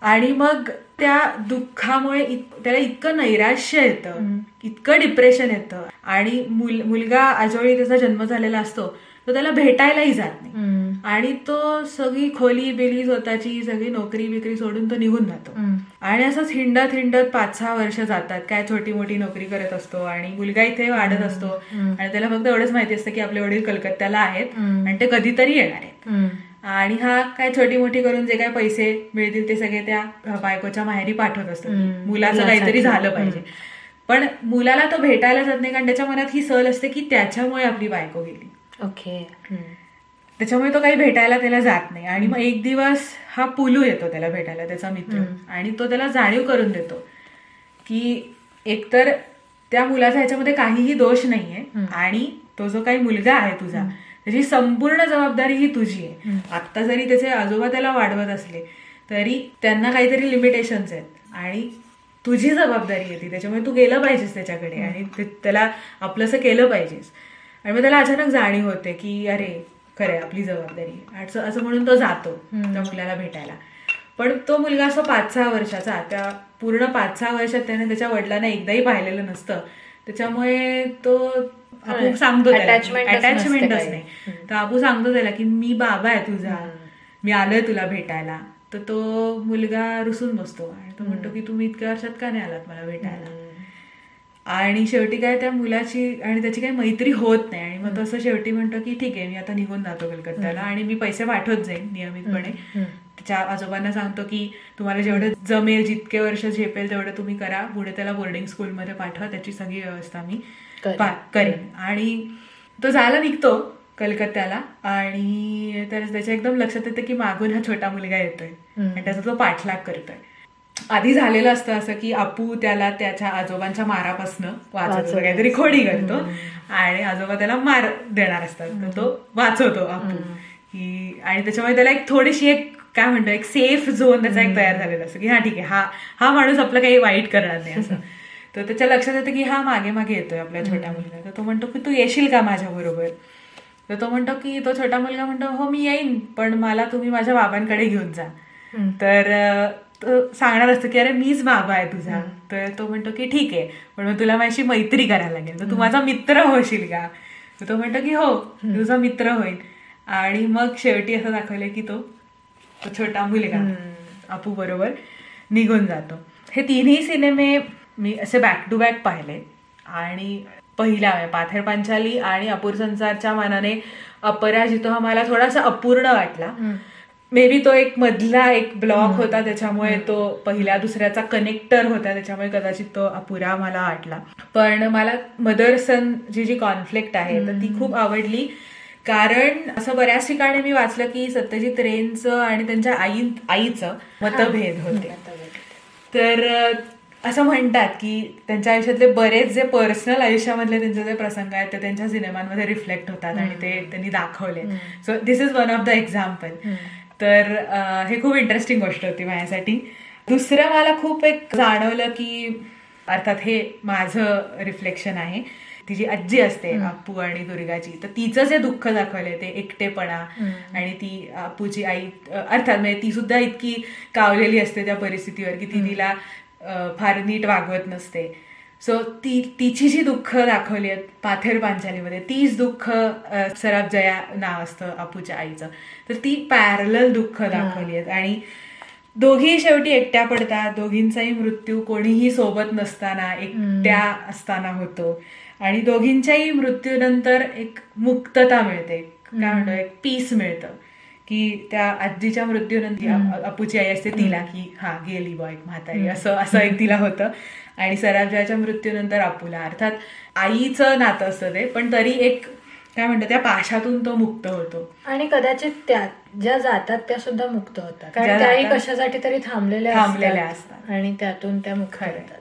आणि मग त्या दुःखामुळे त्याला इतकं नैराश्य येतं, इतकं डिप्रेशन येतं. आणि मुलगा आजोळी त्याचा जन्म झालेला असतो, तो त्याला भेटायलाही जात नाही. आणि तो सगळी खोली बिली स्वतःची सगळी नोकरी बिकरी सोडून तो निघून जातो. आणि असंच हिंडत 5-6 वर्ष जातात. काय छोटी मोठी नोकरी करत असतो आणि मुलगा इथे वाढत असतो. आणि त्याला फक्त एवढंच माहिती असतं की आपले वडील कलकत्त्याला आहेत आणि ते कधीतरी येणार आहेत. आणि हा काय छोटी मोठी करून जे काय पैसे मिळतील ते सगळे त्या बायकोच्या माहेरी पाठवत असतो, मुलाचं काहीतरी झालं पाहिजे. पण मुलाला तो भेटायला जात नाही, कारण त्याच्या मनात ही सल असते की त्याच्यामुळे आपली बायको गेली. त्याच्यामुळे तो काही भेटायला त्याला जात नाही. आणि मग एक दिवस हा पुलू येतो त्याला भेटायला, त्याचा मित्र. आणि तो त्याला जाणीव करून देतो की एकतर त्या मुलाचा ह्याच्यामध्ये काहीही दोष नाहीये आणि तो जो काही मुलगा आहे तुझा त्याची संपूर्ण जबाबदारी ही तुझी आहे. आता जरी त्याचे आजोबा त्याला वाढवत असले तरी त्यांना काहीतरी लिमिटेशन्स आहेत आणि तुझी जबाबदारी आहे ती, त्याच्यामुळे तू गेलं पाहिजेस त्याच्याकडे आणि त्याला आपलंसं केलं पाहिजेस. आणि मग त्याला अचानक जाणीव होते की अरे खरे आपली जबाबदारी, असं म्हणून तो जातो त्या मुलाला भेटायला. पण तो मुलगा असं 5-6 वर्षाचा, त्या पूर्ण 5-6 वर्षात त्याने त्याच्या वडिलांना एकदाही पाहिलेलं नसतं. त्याच्यामुळे तो आपू सांगतो त्याला, अटॅचमेंटच नाही. तर आपू सांगतो त्याला की मी बाबा आहे तुझा, मी आलोय तुला भेटायला. तर तो मुलगा रुसून बसतो आणि तो म्हणतो की तुम्ही इतक्या वर्षात का नाही आलात मला भेटायला. आणि शेवटी काय त्या मुलाची आणि त्याची काही मैत्री होत नाही. आणि मग तसं शेवटी म्हणतो की ठीक आहे मी आता निघून जातो कलकत्त्याला आणि मी पैसे पाठवत जाईन नियमितपणे. त्याच्या आजोबांना सांगतो की तुम्हाला जेवढं जमेल, जितके वर्ष झेपेल तेवढं तुम्ही करा, पुढे त्याला बोर्डिंग स्कूलमध्ये पाठवा, त्याची सगळी व्यवस्था मी करेन. आणि तो जायला निघतो कलकत्त्याला आणि त्याच्या एकदम लक्षात येतं की मागून हा छोटा मुलगा येतोय आणि त्याचा तो पाठलाग करतोय. आधी झालेलं असतं असं की अपू त्याला त्याच्या आजोबांच्या मारापासनं वाचवतो, काहीतरी खोडी करतो आणि आजोबा त्याला मार देणार असतात, तर तो वाचवतो अपू की. आणि त्याच्यामुळे त्याला एक थोडीशी एक काय म्हणतो एक सेफ झोन त्याचा एक तयार झालेला असतो की हा ठीक आहे, हा माणूस आपलं काही वाईट करणार नाही असं. तर त्याच्या लक्षात येतं की हा मागे मागे येतोय आपल्या छोट्या मुलीला. तर तो म्हणतो की तू येशील का माझ्या बरोबर. तर तो म्हणतो की तो छोटा मुलगा म्हणतो हो मी येईन, पण मला तुम्ही माझ्या बाबांकडे घेऊन जा. तर तो सांगणार असतो की अरे मीच बाबा आहे तुझा. तर तो म्हणतो की ठीक आहे, पण मग तुला माझी मैत्री करायला लागेल, तर तू माझा मित्र होशील का. तर तो म्हणतो की हो तुझा मित्र होईल. आणि मग शेवटी असं दाखवलं की तो छोटा मुलगा अपू बरोबर निघून जातो. हे तिन्ही सिनेमे मी असे बॅक टू बॅक पाहिले आणि पहिला पाथेर पांचाली आणि अपूर संसारच्या मानाने अपराजितो हा मला थोडासा अपूर्ण वाटला. मे बी तो एक मधला एक ब्लॉक होता, त्याच्यामुळे तो पहिल्या दुसऱ्याचा कनेक्टर होता, त्याच्यामुळे कदाचित तो अपुरा मला वाटला. पण मला मदर सन जी कॉन्फ्लिक्ट आहे तर ती खूप आवडली. कारण असं बऱ्याच ठिकाणी मी वाचलं की सत्यजित रेंचं आणि त्यांच्या आईचं मतभेद होते. तर असं म्हणतात की त्यांच्या आयुष्यातले बरेच जे पर्सनल आयुष्यामधले त्यांचे जे प्रसंग आहेत ते त्यांच्या सिनेमांमध्ये रिफ्लेक्ट होतात आणि ते त्यांनी दाखवले. So this is one of the example. तर हे खूप इंटरेस्टिंग गोष्ट होती माझ्यासाठी. दुसरं मला खूप एक जाणवलं की अर्थात हे माझं रिफ्लेक्शन आहे, ती जी आजी असते अप्पू आणि दुर्गाची, तर तिचं जे दुःख दाखवलंय ते एकटेपणा आणि ती अप्पूची आई अर्थात म्हणजे ती सुद्धा इतकी कावलेली असते त्या परिस्थितीवर की ती तिला फार नीट वागवत नसते. सो तिची जी दुःख दाखवली आहेत पाथेर पांचालीमध्ये, तीच दुःख सराफ जया नाव असतं अप्पूच्या आईचं, तर ती पॅरलल दुःख दाखवली आहेत. आणि दोघी शेवटी एकट्या पडतात, दोघींचाही मृत्यू कोणीही सोबत नसताना एकट्या असताना होतो आणि दोघींच्याही मृत्यूनंतर एक मुक्तता मिळते, काय म्हणतो एक पीस मिळतं की त्या आजीच्या मृत्यूनंतर अप्पूची आई असते तिला की हा गेली बॉय म्हातारी असं एक तिला होतं आणि सराफजयाच्या मृत्यूनंतर अप्पूला. अर्थात आईचं नातं असतं ते, पण तरी एक काय म्हणतो त्या पाशातून तो मुक्त होतो. आणि कदाचित त्या ज्या जातात त्या सुद्धा मुक्त होतात, कारण त्याही कशासाठी तरी थांबलेल्या असतात आणि त्यातून त्या मुक्त होतात.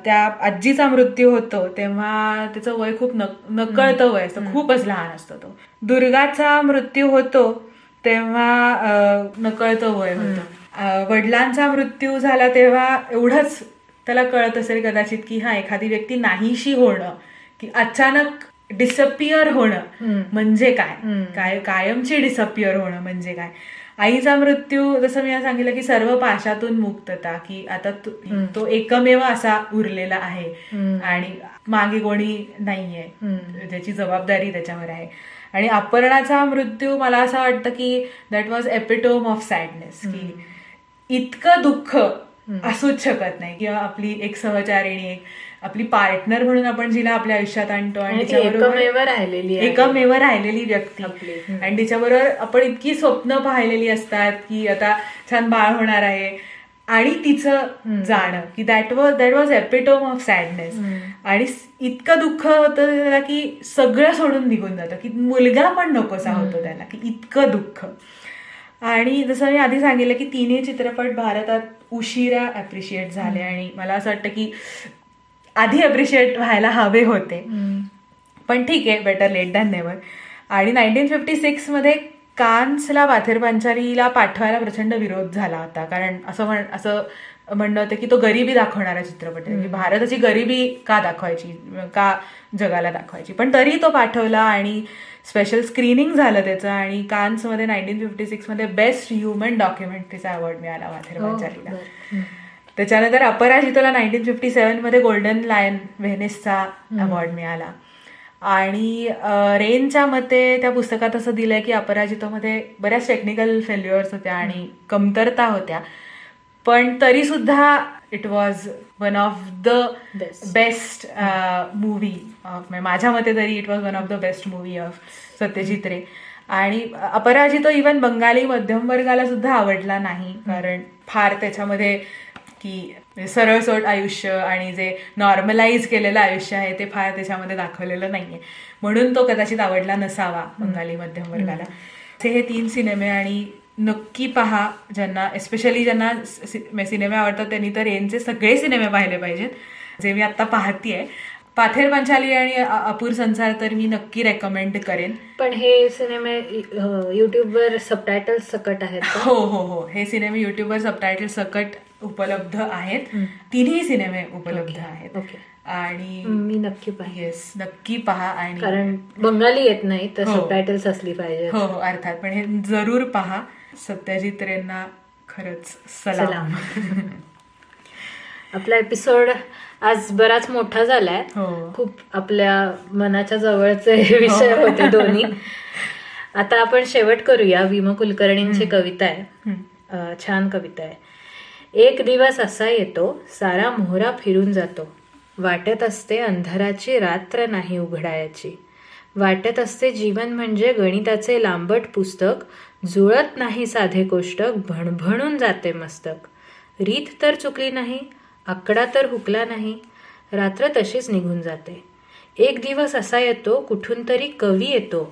त्या आजीचा मृत्यू होतो तेव्हा त्याचं वय खूप नकळतं वय असतं, खूपच लहान असतो तो. दुर्गाचा मृत्यू होतो तेव्हा नकळतं वय होतं. वडिलांचा मृत्यू झाला तेव्हा एवढंच त्याला कळत असेल कदाचित की हा एखादी व्यक्ती नाहीशी होणं, की अचानक डिसअपिअर होणं म्हणजे काय, कायमची डिसअपिअर होणं म्हणजे काय. आईचा मृत्यू जसं मी सांगितलं की सर्व पाशातून मुक्तता, की आता तो एकमेव असा उरलेला आहे आणि मागे कोणी नाहीये ज्याची जबाबदारी त्याच्यावर आहे. आणि अपर्णाचा मृत्यू मला असं वाटतं की that was epitome of sadness, की इतकं दुःख असूच शकत नाही किंवा आपली एक सहचारिणी, एक आपली पार्टनर म्हणून आपण जिला आपल्या आयुष्यात आणतो आणि एकमेव राहिलेली व्यक्ती आणि तिच्याबरोबर आपण इतकी स्वप्न पाहिलेली असतात की आता छान बाळ होणार आहे आणि तिचं जाणं, की that was epitome of sadness. आणि इतकं दुःख होतं त्याला की सगळं सोडून निघून जातं, की मुलगा पण नकोसा होतो त्याला, की इतकं दुःख. आणि जसं मी आधी सांगितलं की तिन्ही चित्रपट भारतात उशिरा अप्रिशिएट झाले आणि मला असं वाटतं की आधी अप्रिशिएट व्हायला हवे होते, पण ठीक आहे, बेटर लेट दॅन नेव्हर. आणि 1956 मध्ये कान्सला पाथेर पांचालीला पाठवायला प्रचंड विरोध झाला होता, कारण असं म्हणणं होतं की तो गरिबी दाखवणारा चित्रपट आहे, की भारताची गरिबी का दाखवायची, का जगाला दाखवायची. पण तरी तो पाठवला आणि स्पेशल स्क्रीनिंग झालं त्याचं आणि कान्समध्ये 1956 मध्ये बेस्ट ह्युमन डॉक्युमेंटरीचा अवॉर्ड मिळाला पाथेर पांचालीला. त्याच्यानंतर अपराजितोला 1957 मध्ये गोल्डन लायन व्हेनिसचा अवॉर्ड मिळाला. आणि रेनच्या मते त्या पुस्तकात असं दिलंय की अपराजितोमध्ये बऱ्याच टेक्निकल फेल्युअर्स होत्या आणि कमतरता होत्या, पण तरी सुद्धा it was one of the best movie of, माझ्या मते तरी it was one of the best movie of Satyajit Ray. आणि अपराजितो इव्हन बंगाली मध्यम वर्गाला सुद्धा आवडला नाही, कारण फार त्याच्यामध्ये की सरळसोट आयुष्य आणि जे नॉर्मलाइज केलेलं आयुष्य आहे ते फार त्याच्यामध्ये दाखवलेलं नाहीये, म्हणून तो कदाचित आवडला नसावा बंगाली मध्यम वर्गाला. हे 3 सिनेमे आणि नक्की पहा, ज्यांना एस्पेशली ज्यांना सिनेमे आवडतात त्यांनी तर रेनचे सगळे सिनेमे पाहिले पाहिजेत, जे मी आता पाहतीये. पाथेर पांचाली आणि अपूर संसार तर मी नक्की रेकमेंड करेन. पण हे सिनेमे युट्यूबवर सबटायटल सकट आहेत? हो हो हो, हे सिनेमे युट्यूबवर सबटायटल सकट उपलब्ध आहेत. तिन्ही सिनेमे उपलब्ध आहेत आणि मी नक्की पाहिजे. येस, नक्की पहा. आणि कारण बंगाली येत नाही तर सबटायटल्स असली पाहिजे. हो हो, अर्थात, पण हे जरूर पहा. सत्यजित रेंना खरंच सलाम. आपला एपिसोड आज बराच मोठा झालाय. खूप आपल्या मनाच्या जवळचे विषय होते दोन्ही. आता आपण शेवट करूया. विम कुलकर्णींची कविता आहे, छान कविता आहे. एक दिवस असा येतो, सारा मोहरा फिरून जातो. वाटत असते अंधाराची रात्र नाही उघडायची. वाटत असते जीवन म्हणजे गणिताचे लांबट पुस्तक. जुळत नाही साधे कोष्टक, भणभणून जाते मस्तक. रीत तर चुकली नाही, आकडा तर हुकला नाही. रात्र तशीच निघून जाते. एक दिवस असा येतो, कुठून तरी कवी येतो.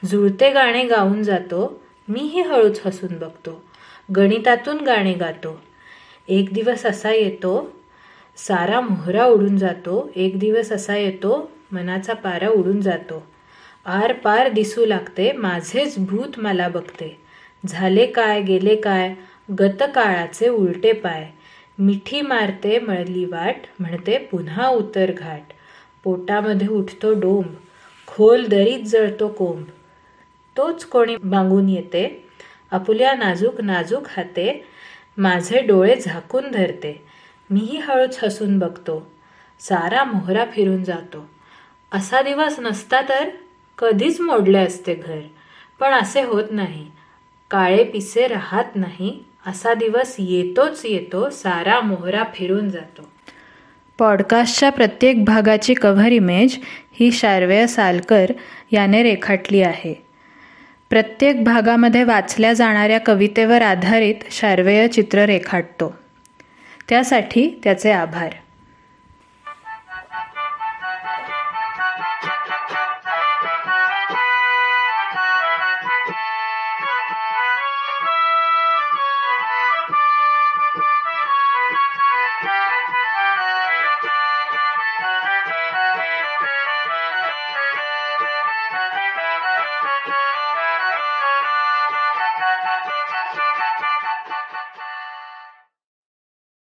जुळते गाणे गाऊन जातो. मीही हळूच हसून बघतो. गणितातून गाणे गातो. एक दिवस असा येतो, सारा मोहरा उडून जातो, एक दिवस असा येतो मनाचा पारा उडून जातो. आर पार दिसू लागते, माझेच भूत मला बघते. झाले काय गेले काय, गत काळाचे उलटे पाय. मिठी मारते मळली वाट, म्हणते पुन्हा उतर घाट. पोटामध्ये उठतो डोंब, खोल दरीत जळतो कोंब. तोच कोणी मागून येते, आपुल्या नाजूक नाजूक हाते. माझे डोळे झाकून धरते, मीही हळूच हसून बघतो. सारा मोहरा फिरून जातो. असा दिवस नसता तर कधीच मोडले असते घर. पण असे होत नाही, काळे पिसे राहत नाही. असा दिवस येतोच येतो, सारा मोहरा फिरून जातो. पॉडकास्टच्या प्रत्येक भागाची कव्हर इमेज ही शार्वेय सालकर याने रेखाटली आहे. प्रत्येक भागामध्ये वाचल्या जाणाऱ्या कवितेवर आधारित शार्वेय चित्र रेखाटतो. त्यासाठी त्याचे आभार.